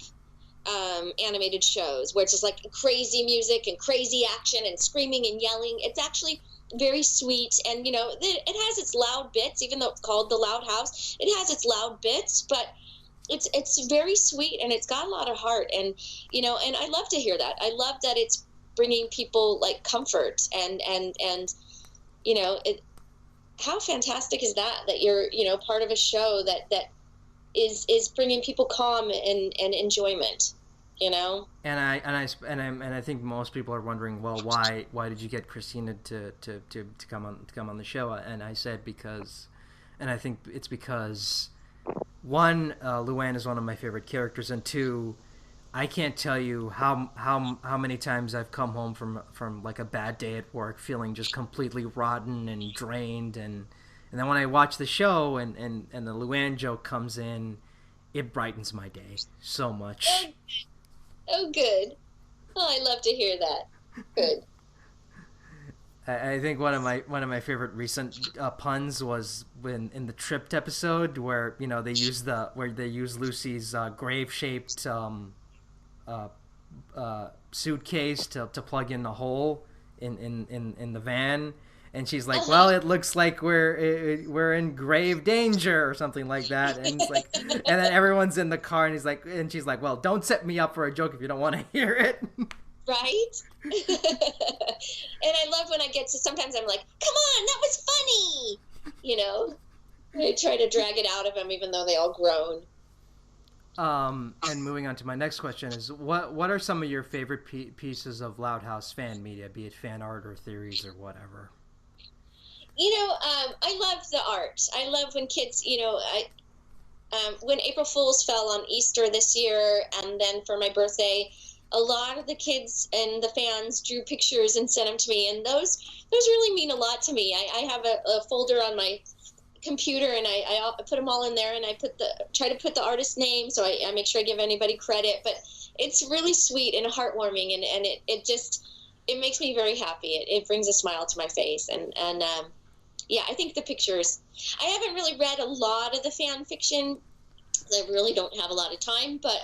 animated shows where it's just like crazy music and crazy action and screaming and yelling. It's actually very sweet, and it has its loud bits, even though it's called the Loud House. It has its loud bits, but it's very sweet, and it's got a lot of heart, and and I love to hear that. I love that it's bringing people like comfort, and how fantastic is that you're part of a show that is bringing people calm and enjoyment, you know. And I think most people are wondering, well, why did you get Christina to come on the show? And I said because, and I think it's because one, Luan is one of my favorite characters, and two, I can't tell you how many times I've come home from like a bad day at work feeling just completely rotten and drained, and then when I watch the show and the Luan joke comes in, it brightens my day so much. Oh, oh, good. Oh, I love to hear that. Good. I think one of my favorite recent puns was when in the Tripped episode where they use Lucy's grave shaped uh, suitcase to plug in the hole in the van, and she's like, "Well, it looks like we're in grave danger" or something like that, and it's like, and then everyone's in the car, and she's like, "Well, don't set me up for a joke if you don't want to hear it." Right? And I love when I get to, sometimes I'm like, come on, that was funny. You know, I try to drag it out of them even though they all groan. And moving on to my next question is, what are some of your favorite pieces of Loud fan media, be it fan art or theories or whatever? You know, I love the art. I love when kids, when April Fools fell on Easter this year, and then for my birthday, a lot of the kids and the fans drew pictures and sent them to me, and those really mean a lot to me. I have a folder on my computer, and I put them all in there, and I try to put the artist name, so I make sure I give anybody credit. But it's really sweet and heartwarming, and it makes me very happy. It brings a smile to my face, and yeah, I think the pictures. I haven't really read a lot of the fan fiction. I really don't have a lot of time, but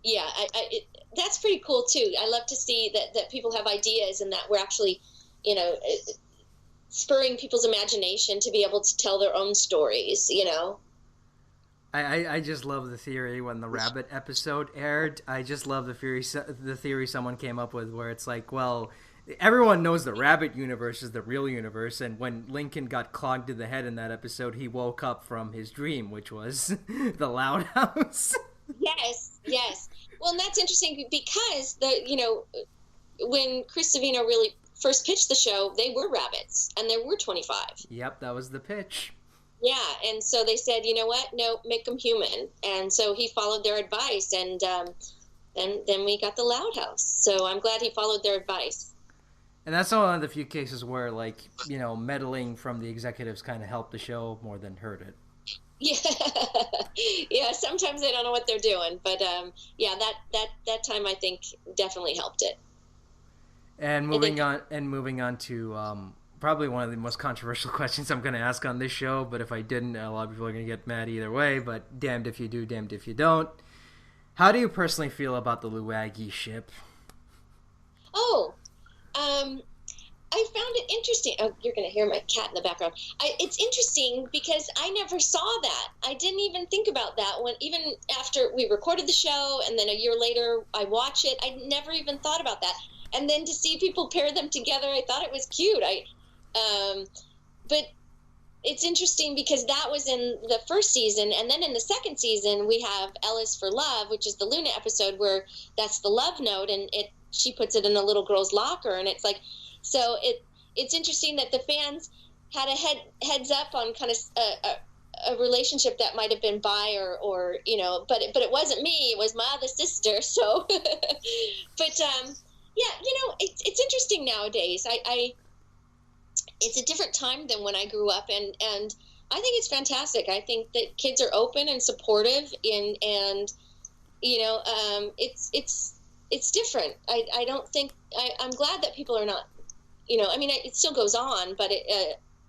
yeah, that's pretty cool too. I love to see that people have ideas and that we're actually, spurring people's imagination to be able to tell their own stories, I just love the theory when the rabbit episode aired. I just love the theory someone came up with where it's like, well, everyone knows the rabbit universe is the real universe, and when Lincoln got clogged to the head in that episode, he woke up from his dream, which was the Loud House. Yes, yes. Well, and that's interesting because when Chris Savino really first pitched the show, they were rabbits, and there were 25. Yep, that was the pitch. Yeah, and so they said, you know what? No, make them human. And so he followed their advice, and then we got the Loud House. So I'm glad he followed their advice. And that's one of the few cases where, meddling from the executives kind of helped the show more than hurt it. Yeah, yeah. Sometimes they don't know what they're doing, but yeah, that time I think definitely helped it. And moving on to probably one of the most controversial questions I'm going to ask on this show, but if I didn't, a lot of people are going to get mad either way. But damned if you do, damned if you don't. How do you personally feel about the Luagi ship? Oh, I found it interesting. Oh, you're going to hear my cat in the background. It's interesting because I never saw that. I didn't even think about that even after we recorded the show, and then a year later I watch it. I never even thought about that. And then to see people pair them together, I thought it was cute. But it's interesting because that was in the first season, and then in the second season we have L is for Love, which is the Luna episode where that's the love note, and she puts it in a little girl's locker, and it's like, so it's interesting that the fans had a heads up on kind of a relationship that might have been bi or but it wasn't me, it was my other sister. So but yeah, it's interesting nowadays. It's a different time than when I grew up, and I think it's fantastic. I think that kids are open and supportive, and it's different. I don't think I'm glad that people are not, it still goes on, but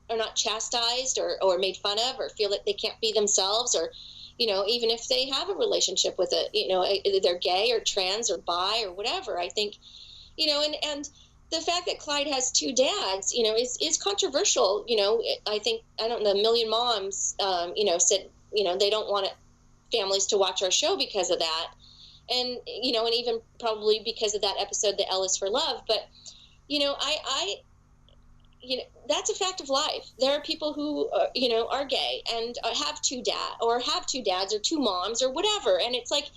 are not chastised or made fun of or feel that they can't be themselves, or even if they have a relationship with either they're gay or trans or bi or whatever. I think and the fact that Clyde has two dads, is controversial. I think, I don't know, a million moms, said, they don't want families to watch our show because of that. And, and even probably because of that episode, the L is for Love. But, that's a fact of life. There are people who, are gay and have two dads or two moms or whatever. And it's like,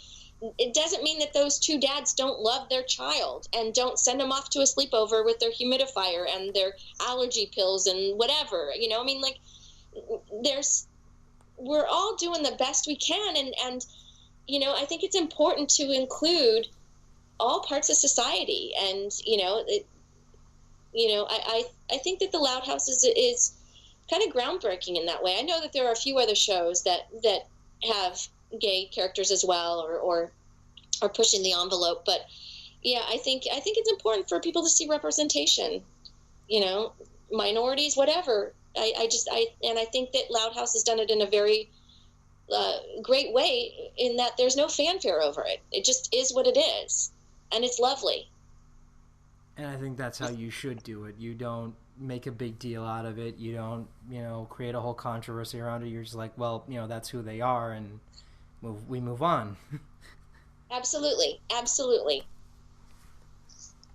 it doesn't mean that those two dads don't love their child and don't send them off to a sleepover with their humidifier and their allergy pills and whatever, I mean, like, we're all doing the best we can. And I think it's important to include all parts of society. And, I think that the Loud House is kind of groundbreaking in that way. I know that there are a few other shows that have gay characters as well, or are pushing the envelope. But yeah, I think it's important for people to see representation, minorities, whatever. I think that Loud House has done it in a very great way, in that there's no fanfare over it. It just is what it is, and it's lovely. And I think that's how you should do it. You don't make a big deal out of it. You don't, create a whole controversy around it. You're just like, well, that's who they are, and we move on. Absolutely.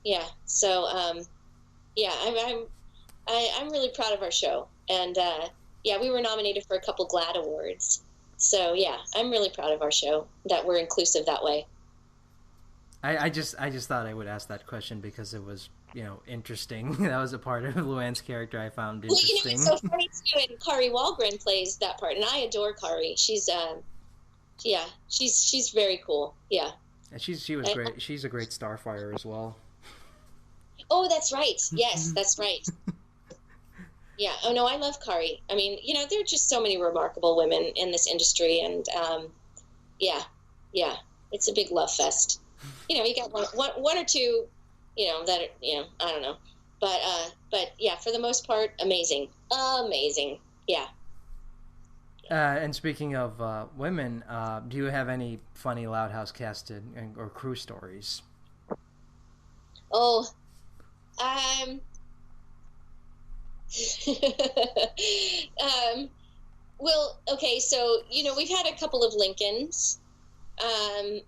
Yeah. So, yeah, I'm really proud of our show. And, yeah, we were nominated for a couple GLAAD awards. So yeah, I'm really proud of our show, that we're inclusive that way. I just thought I would ask that question because it was, interesting. That was a part of Luan's character I found interesting. Well, it's so funny too, and Kari Wahlgren plays that part, and I adore Kari. She's yeah, she's very cool. Yeah. And she was great. She's a great Starfire as well. Oh, that's right. Yes, that's right. Yeah. Oh no, I love Kari. I mean, there are just so many remarkable women in this industry, and yeah, it's a big love fest. You got one or two, that are, I don't know, but yeah, for the most part, amazing. Yeah. And speaking of women, do you have any funny Loud House cast or crew stories? Oh, well, okay, so we've had a couple of Lincolns,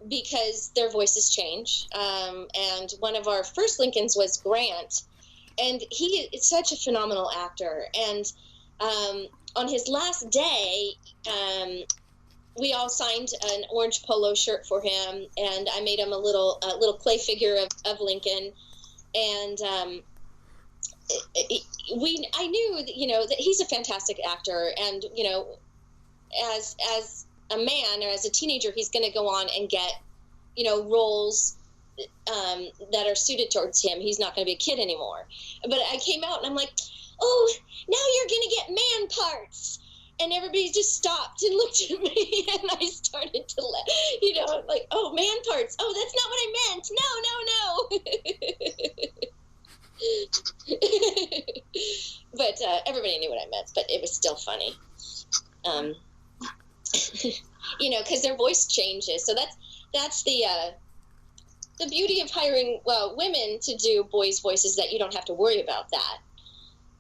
because their voices change, and one of our first Lincolns was Grant, and he is such a phenomenal actor, and on his last day, we all signed an orange polo shirt for him, and I made him a little clay figure of Lincoln, and I knew that, that he's a fantastic actor, and as a man or as a teenager, he's going to go on and get roles that are suited towards him. He's not going to be a kid anymore. But I came out and I'm like, oh, now you're going to get man parts. And everybody just stopped and looked at me, and I started to laugh, like, oh, man parts. Oh, that's not what I meant. No. But everybody knew what I meant, but it was still funny. Because their voice changes. So that's the beauty of hiring women to do boys' voices, that you don't have to worry about that.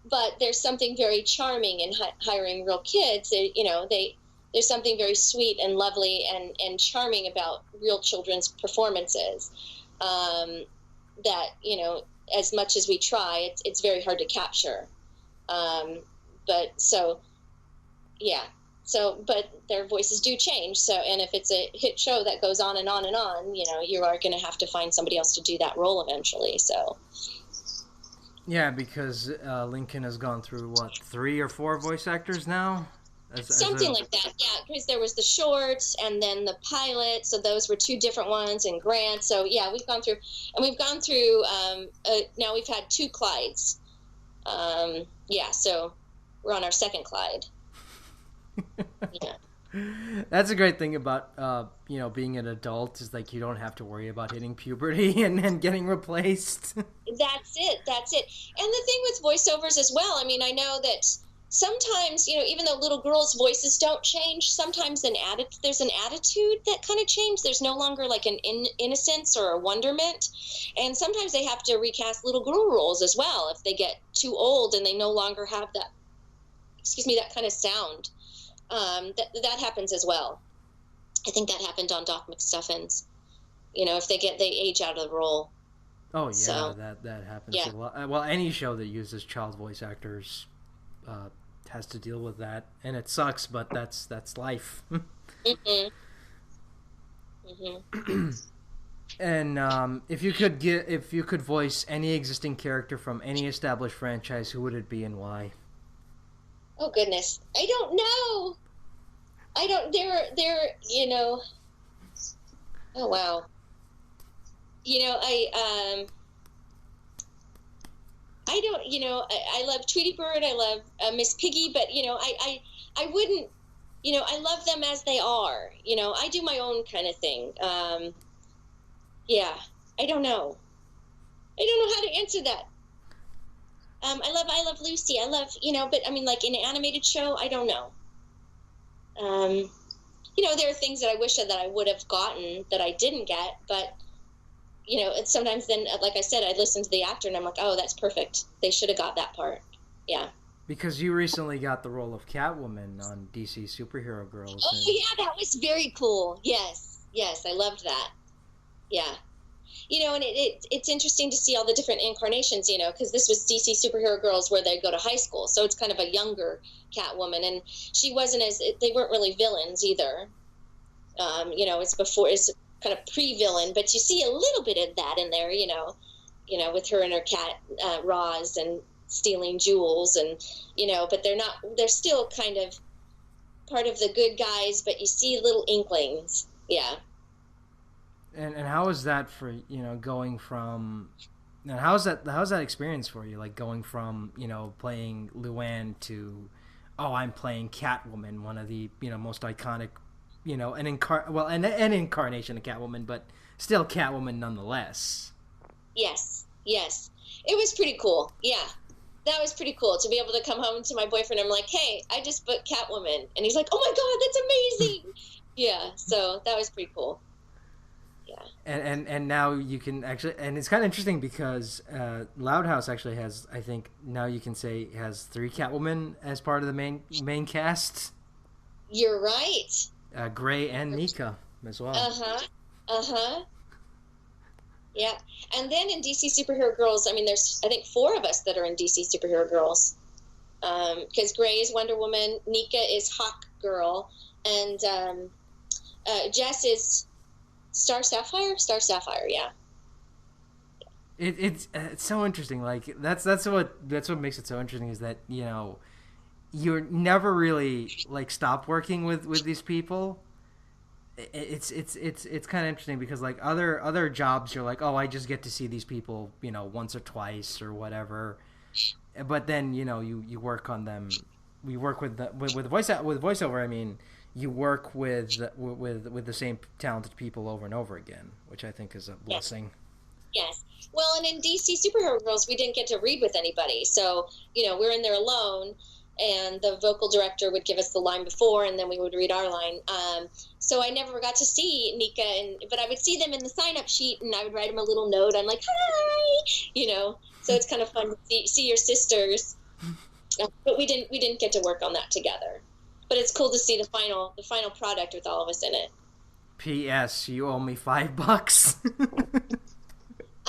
But there's something very charming in hiring real kids. There's something very sweet and lovely and charming about real children's performances. That as much as we try, it's very hard to capture. But their voices do change. So, and if it's a hit show that goes on and on and on, you are going to have to find somebody else to do that role eventually. So. Yeah, because Lincoln has gone through, 3 or 4 voice actors now? Something like that, yeah, because there was the short and then the pilot, so those were 2 different ones, and Grant. So, yeah, we've gone through, now we've had 2 Clydes. Yeah, so we're on our second Clyde. Yeah. That's a great thing about being an adult, is like you don't have to worry about hitting puberty and getting replaced. That's it. And the thing with voiceovers as well, I mean, I know that sometimes, even though little girls' voices don't change, sometimes there's an attitude that kind of changes. There's no longer like an innocence or a wonderment. And sometimes they have to recast little girl roles as well if they get too old and they no longer have that kind of sound. That happens as well. I think that happened on Doc McStuffins. If they age out of the role. Oh yeah, So that happens yeah. a lot. Well, any show that uses child voice actors uh, has to deal with that, and it sucks, but that's life. Hmm. Hmm. And if you could voice any existing character from any established franchise, who would it be and why? Oh goodness, I don't know. I don't. There. You know. Oh wow. You know, I don't. You know, I love Tweety Bird. I love Miss Piggy, but you know, I wouldn't. You know, I love them as they are. You know, I do my own kind of thing. Yeah, I don't know. I don't know how to answer that. I love Lucy. I love, you know, but I mean, like in an animated show, I don't know. Um, you know, there are things that I wish that I would have gotten that I didn't get, but you know, it's sometimes then, like I said, I listen to the actor and I'm like, oh, that's perfect. They should have got that part. Yeah. Because you recently got the role of Catwoman on DC Superhero Girls, Oh, and yeah, that was very cool. Yes, yes, I loved that. Yeah. You know, and it's interesting to see all the different incarnations, you know, because this was DC Superhero Girls where they go to high school. So it's kind of a younger Catwoman. And she wasn't as, they weren't really villains either. You know, it's kind of pre-villain, but you see a little bit of that in there, you know, with her and her cat, Roz, and stealing jewels. And, you know, but they're still kind of part of the good guys, but you see little inklings. Yeah. and how is that for going from and how's that experience for you, like going from playing Luan to I'm playing Catwoman, one of the most iconic an incarnation of Catwoman, but still Catwoman nonetheless. Yes, yes. It was pretty cool. Yeah. That was pretty cool to be able to come home to my boyfriend. I'm like, hey, I just booked Catwoman. And he's like, oh my God, that's amazing. Yeah. So that was pretty cool. Yeah. And now you can actually, and it's kind of interesting because Loud House actually has, I think now you can say, has three Catwoman as part of the main cast. You're right. Gray and Nika as well. Uh huh. Uh huh. Yeah. And then in DC Superhero Girls, I mean, there's, I think, four of us that are in DC Superhero Girls. Because Gray is Wonder Woman, Nika is Hawk Girl, and Jess is Star Sapphire? Star Sapphire, yeah. It's so interesting. Like that's what makes it so interesting, is that you're never really like stop working with these people. It's kind of interesting because like other jobs, you're like, oh, I just get to see these people once or twice or whatever, but then you work on them. We work with voiceover. I mean, you work with the same talented people over and over again, which I think is a Yes. blessing. Yes. Well, and in DC Superhero Girls, we didn't get to read with anybody. So, we're in there alone, and the vocal director would give us the line before, and then we would read our line. So I never got to see Nika, but I would see them in the sign-up sheet, and I would write them a little note. I'm like, hi, So it's kind of fun to see your sisters. But we didn't get to work on that together. But it's cool to see the final product with all of us in it. P.S. You owe me $5.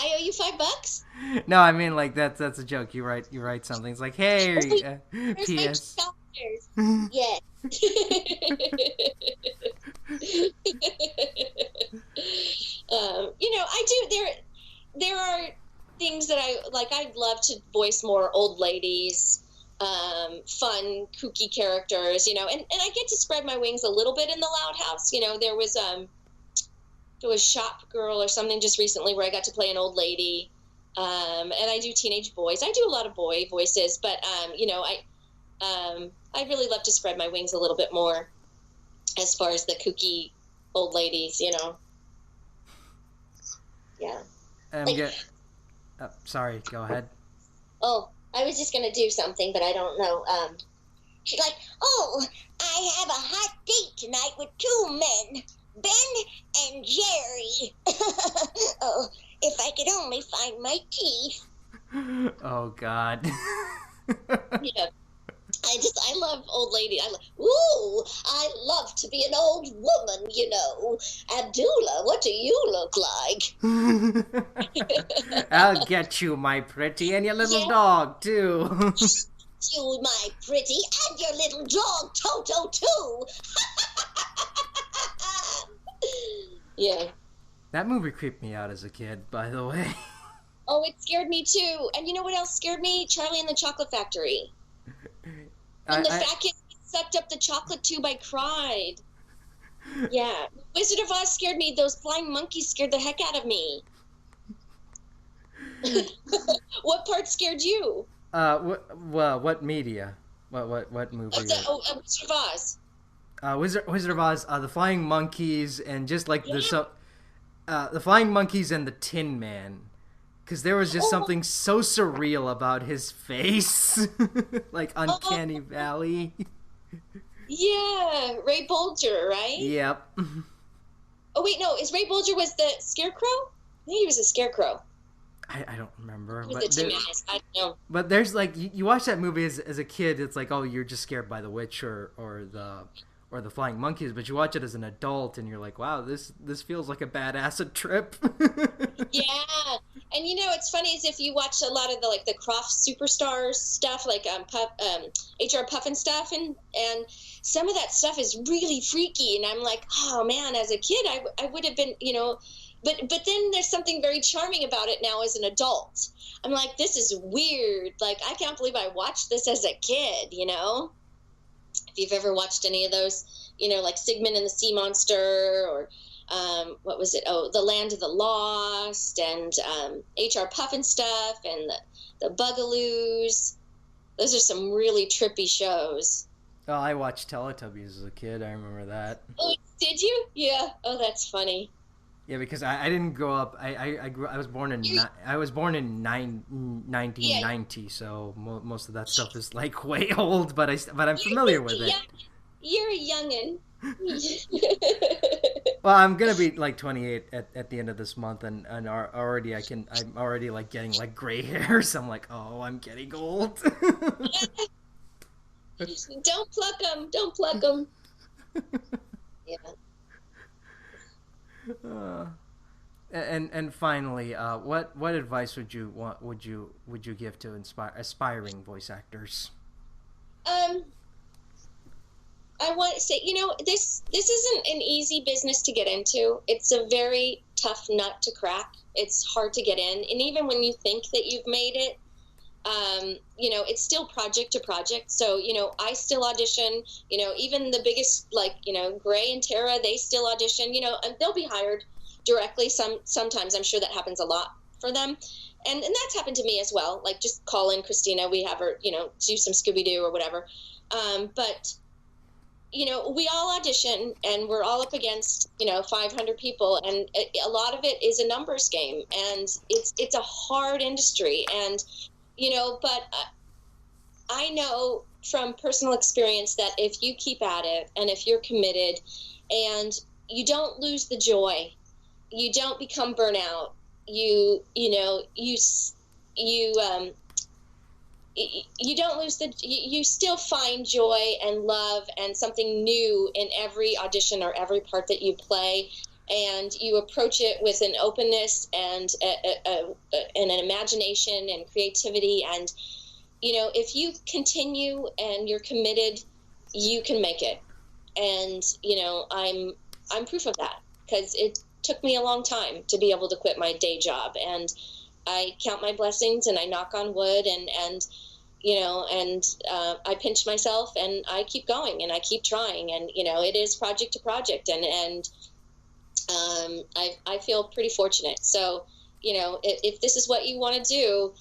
I owe you $5. No, I mean like that's a joke. You write something. It's like, hey, There's my P.S. $2. Yes. I do. There are things that I like. I'd love to voice more old ladies, fun, kooky characters. And I get to spread my wings a little bit in the Loud House. There was Shop Girl or something just recently where I got to play an old lady. And I do teenage boys. I do a lot of boy voices, but I really love to spread my wings a little bit more as far as the kooky old ladies. Yeah. Like, Sorry, go ahead. oh, I was just gonna do something, but I don't know. She's like, oh, I have a hot date tonight with two men, Ben and Jerry. Oh, if I could only find my teeth. Oh God. Yeah. I love old lady. Ooh, I love to be an old woman, you know. Abdullah, what do you look like? I'll get you, my pretty, and your little Yeah, dog too. you, my pretty, and your little dog, Toto, too. Yeah. That movie creeped me out as a kid, by the way. Oh, it scared me too. And you know what else scared me? Charlie and the Chocolate Factory. When the fat kid sucked up the chocolate tube, I cried. Yeah. Wizard of Oz scared me. Those flying monkeys scared the heck out of me. What part scared you? What media? What movie? Wizard of Oz. Wizard of Oz. The flying monkeys and just like the flying monkeys and the Tin Man. Because there was just something so surreal about his face. Like Uncanny Valley. Yeah, Ray Bolger, right? Yep. Oh, wait, no. Is Ray Bolger was the Scarecrow? I think he was a Scarecrow. I don't remember. I don't know. But there's like, you watch that movie as a kid, it's like, oh, you're just scared by the witch or the flying monkeys. But you watch it as an adult and you're like, wow, this feels like a bad acid trip. Yeah. And you know, it's funny is if you watch a lot of the Croft Superstars stuff, like HR Puffin stuff, and some of that stuff is really freaky. And I'm like, oh man, as a kid, I would have been, you know, but then there's something very charming about it now as an adult. I'm like, this is weird. Like, I can't believe I watched this as a kid, you know? If you've ever watched any of those, you know, like Sigmund and the Sea Monster, or what was it? Oh, The Land of the Lost, and HR Puffin stuff, and the Bugaloos. Those are some really trippy shows. Oh, I watched Teletubbies as a kid. I remember that. Oh, did you? Yeah. Oh, that's funny. Yeah, because I didn't grow up. I was born in 1990, so most of that stuff is like way old. But I'm familiar with it. You're a youngin'. Well, I'm gonna be like 28 at the end of this month, and already I'm already like getting like gray hair, so I'm like, oh, I'm getting old. Don't pluck them. Don't pluck them. Yeah. And finally, what advice would you give to aspiring voice actors? I want to say, you know, this isn't an easy business to get into. It's a very tough nut to crack. It's hard to get in, and even when you think that you've made it, you know, it's still project to project. So, you know, I still audition. You know, even the biggest, like, you know, Gray and Tara, they still audition. You know, and they'll be hired directly. Sometimes I'm sure that happens a lot for them, and that's happened to me as well. Like, just call in Cristina. We have her, you know, do some Scooby Doo or whatever. But you know, we all audition, and we're all up against, you know, 500 people, and a lot of it is a numbers game, and it's a hard industry, and you know, but I know from personal experience that if you keep at it, and if you're committed, and you don't lose the joy, you don't become burnout, you don't lose you still find joy and love and something new in every audition or every part that you play, and you approach it with an openness and an imagination and creativity, and you know, if you continue and you're committed, you can make it. And you know, I'm proof of that, because it took me a long time to be able to quit my day job, and I count my blessings and I knock on wood, and you know, and I pinch myself and I keep going and I keep trying, and you know, it is project to project, and I feel pretty fortunate. So, you know, if this is what you want to do,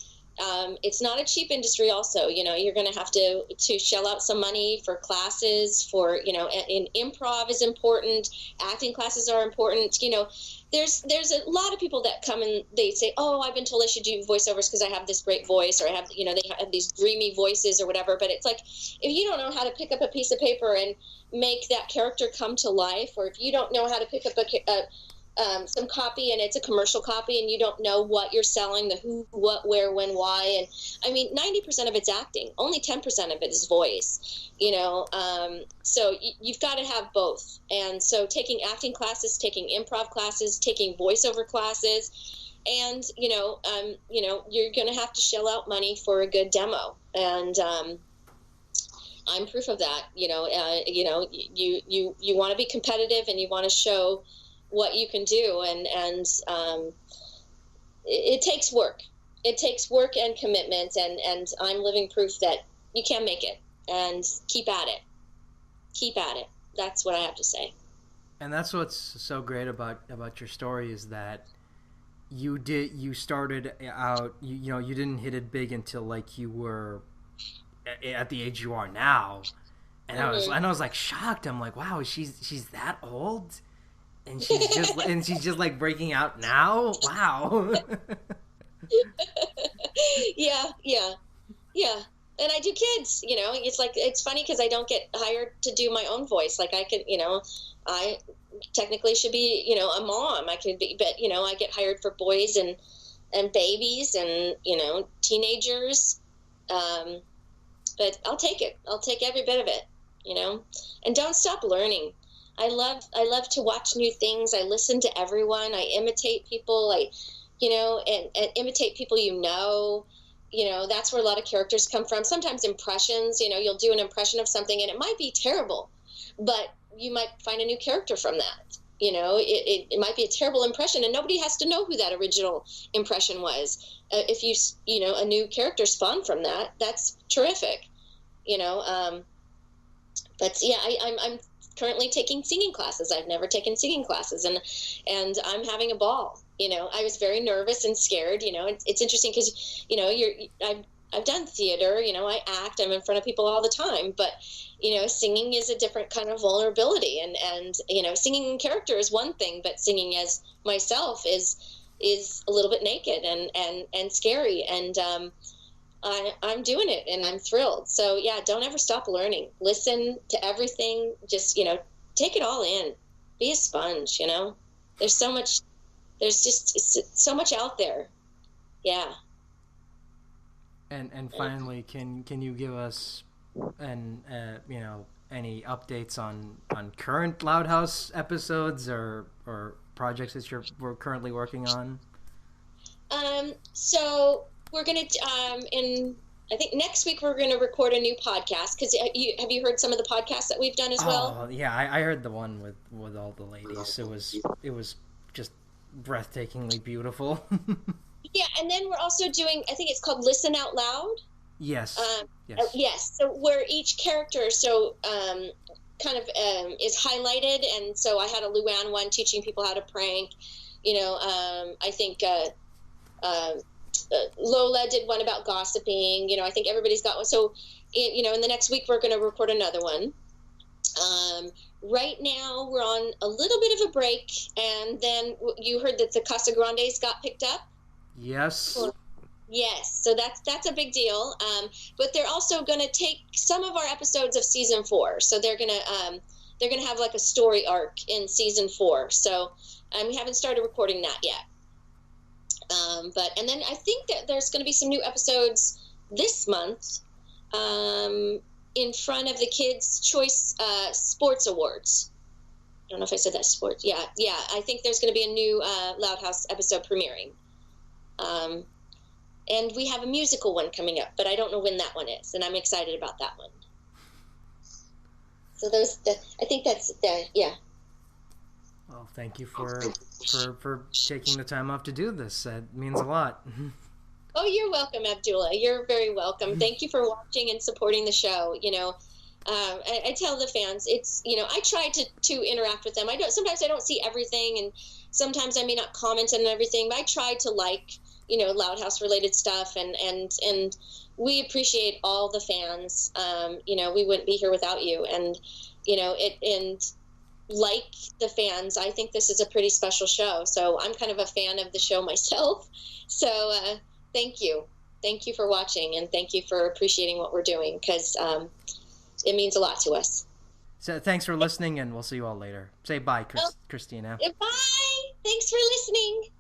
it's not a cheap industry. Also, you know, you're going to have to shell out some money for classes, for, you know, and improv is important. Acting classes are important. You know, there's a lot of people that come and they say, oh, I've been told I should do voiceovers because I have this great voice, or I have, you know, they have these dreamy voices or whatever. But it's like, if you don't know how to pick up a piece of paper and make that character come to life, or if you don't know how to pick up some copy and it's a commercial copy and you don't know what you're selling, the who, what, where, when, why. And I mean, 90% of it's acting. Only 10% of it is voice, you know? So you've got to have both. And so taking acting classes, taking improv classes, taking voiceover classes, and, you're going to have to shell out money for a good demo. And, I'm proof of that. You want to be competitive and you want to show what you can do, and it takes work. It takes work and commitment, and I'm living proof that you can make it, and keep at it. Keep at it. That's what I have to say. And that's what's so great about your story, is that you started out, you didn't hit it big until like you were at the age you are now. And Mm-hmm. I was like shocked. I'm like, wow, she's that old? And she's just like breaking out now. Wow. Yeah, yeah, yeah. And I do kids. It's like, it's funny because I don't get hired to do my own voice. Like I could, I technically should be, a mom. I could be, but I get hired for boys and babies and teenagers. But I'll take it. I'll take every bit of it. And don't stop learning. I love to watch new things. I listen to everyone. I imitate people. And imitate people. That's where a lot of characters come from. Sometimes impressions. You'll do an impression of something and it might be terrible, but you might find a new character from that. It might be a terrible impression, and nobody has to know who that original impression was. If a new character spawned from that, that's terrific. But yeah, I'm currently taking singing classes. I've never taken singing classes, and I'm having a ball. I was very nervous and scared. It's interesting because I've done theater. I act. I'm in front of people all the time, but singing is a different kind of vulnerability, and singing in character is one thing, but singing as myself is a little bit naked and scary, and I'm doing it, and I'm thrilled. So yeah, don't ever stop learning. Listen to everything. Just take it all in. Be a sponge. There's so much. There's just so much out there. Yeah. And finally, can you give us any updates on current Loud House episodes or projects that we're currently working on? So we're gonna in I think next week we're gonna record a new podcast, because have you heard some of the podcasts that we've done as well? Oh yeah, I heard the one with all the ladies. It was just breathtakingly beautiful. Yeah, and then we're also doing, I think it's called Listen Out Loud. Yes. Yes. Yes. So where each character kind of is highlighted, and so I had a Luan one teaching people how to prank. I think Lola did one about gossiping. I think everybody's got one. So, in the next week we're going to record another one. Right now we're on a little bit of a break, and then you heard that the Casa Grandes got picked up. Yes. Yes, so that's a big deal. But they're also going to take some of our episodes of season 4. So they're gonna have like a story arc in season 4. So we haven't started recording that yet. And then I think that there's going to be some new episodes this month in front of the Kids' Choice Sports Awards. I don't know if I said that, sports. Yeah. I think there's going to be a new Loud House episode premiering. And we have a musical one coming up, but I don't know when that one is, and I'm excited about that one. So I think that's yeah. Well, thank you for taking the time off to do this. That means a lot. Oh, you're welcome, Abdullah. You're very welcome. Thank you for watching and supporting the show. I tell the fans, it's I try to interact with them. Sometimes I don't see everything, and sometimes I may not comment on everything, but I try to Loud House related stuff, and we appreciate all the fans. We wouldn't be here without you, and like the fans, I think this is a pretty special show. So I'm kind of a fan of the show myself. So thank you for watching, and thank you for appreciating what we're doing, because it means a lot to us. So thanks for listening, and we'll see you all later. Say bye, Cristina. Bye. Thanks for listening.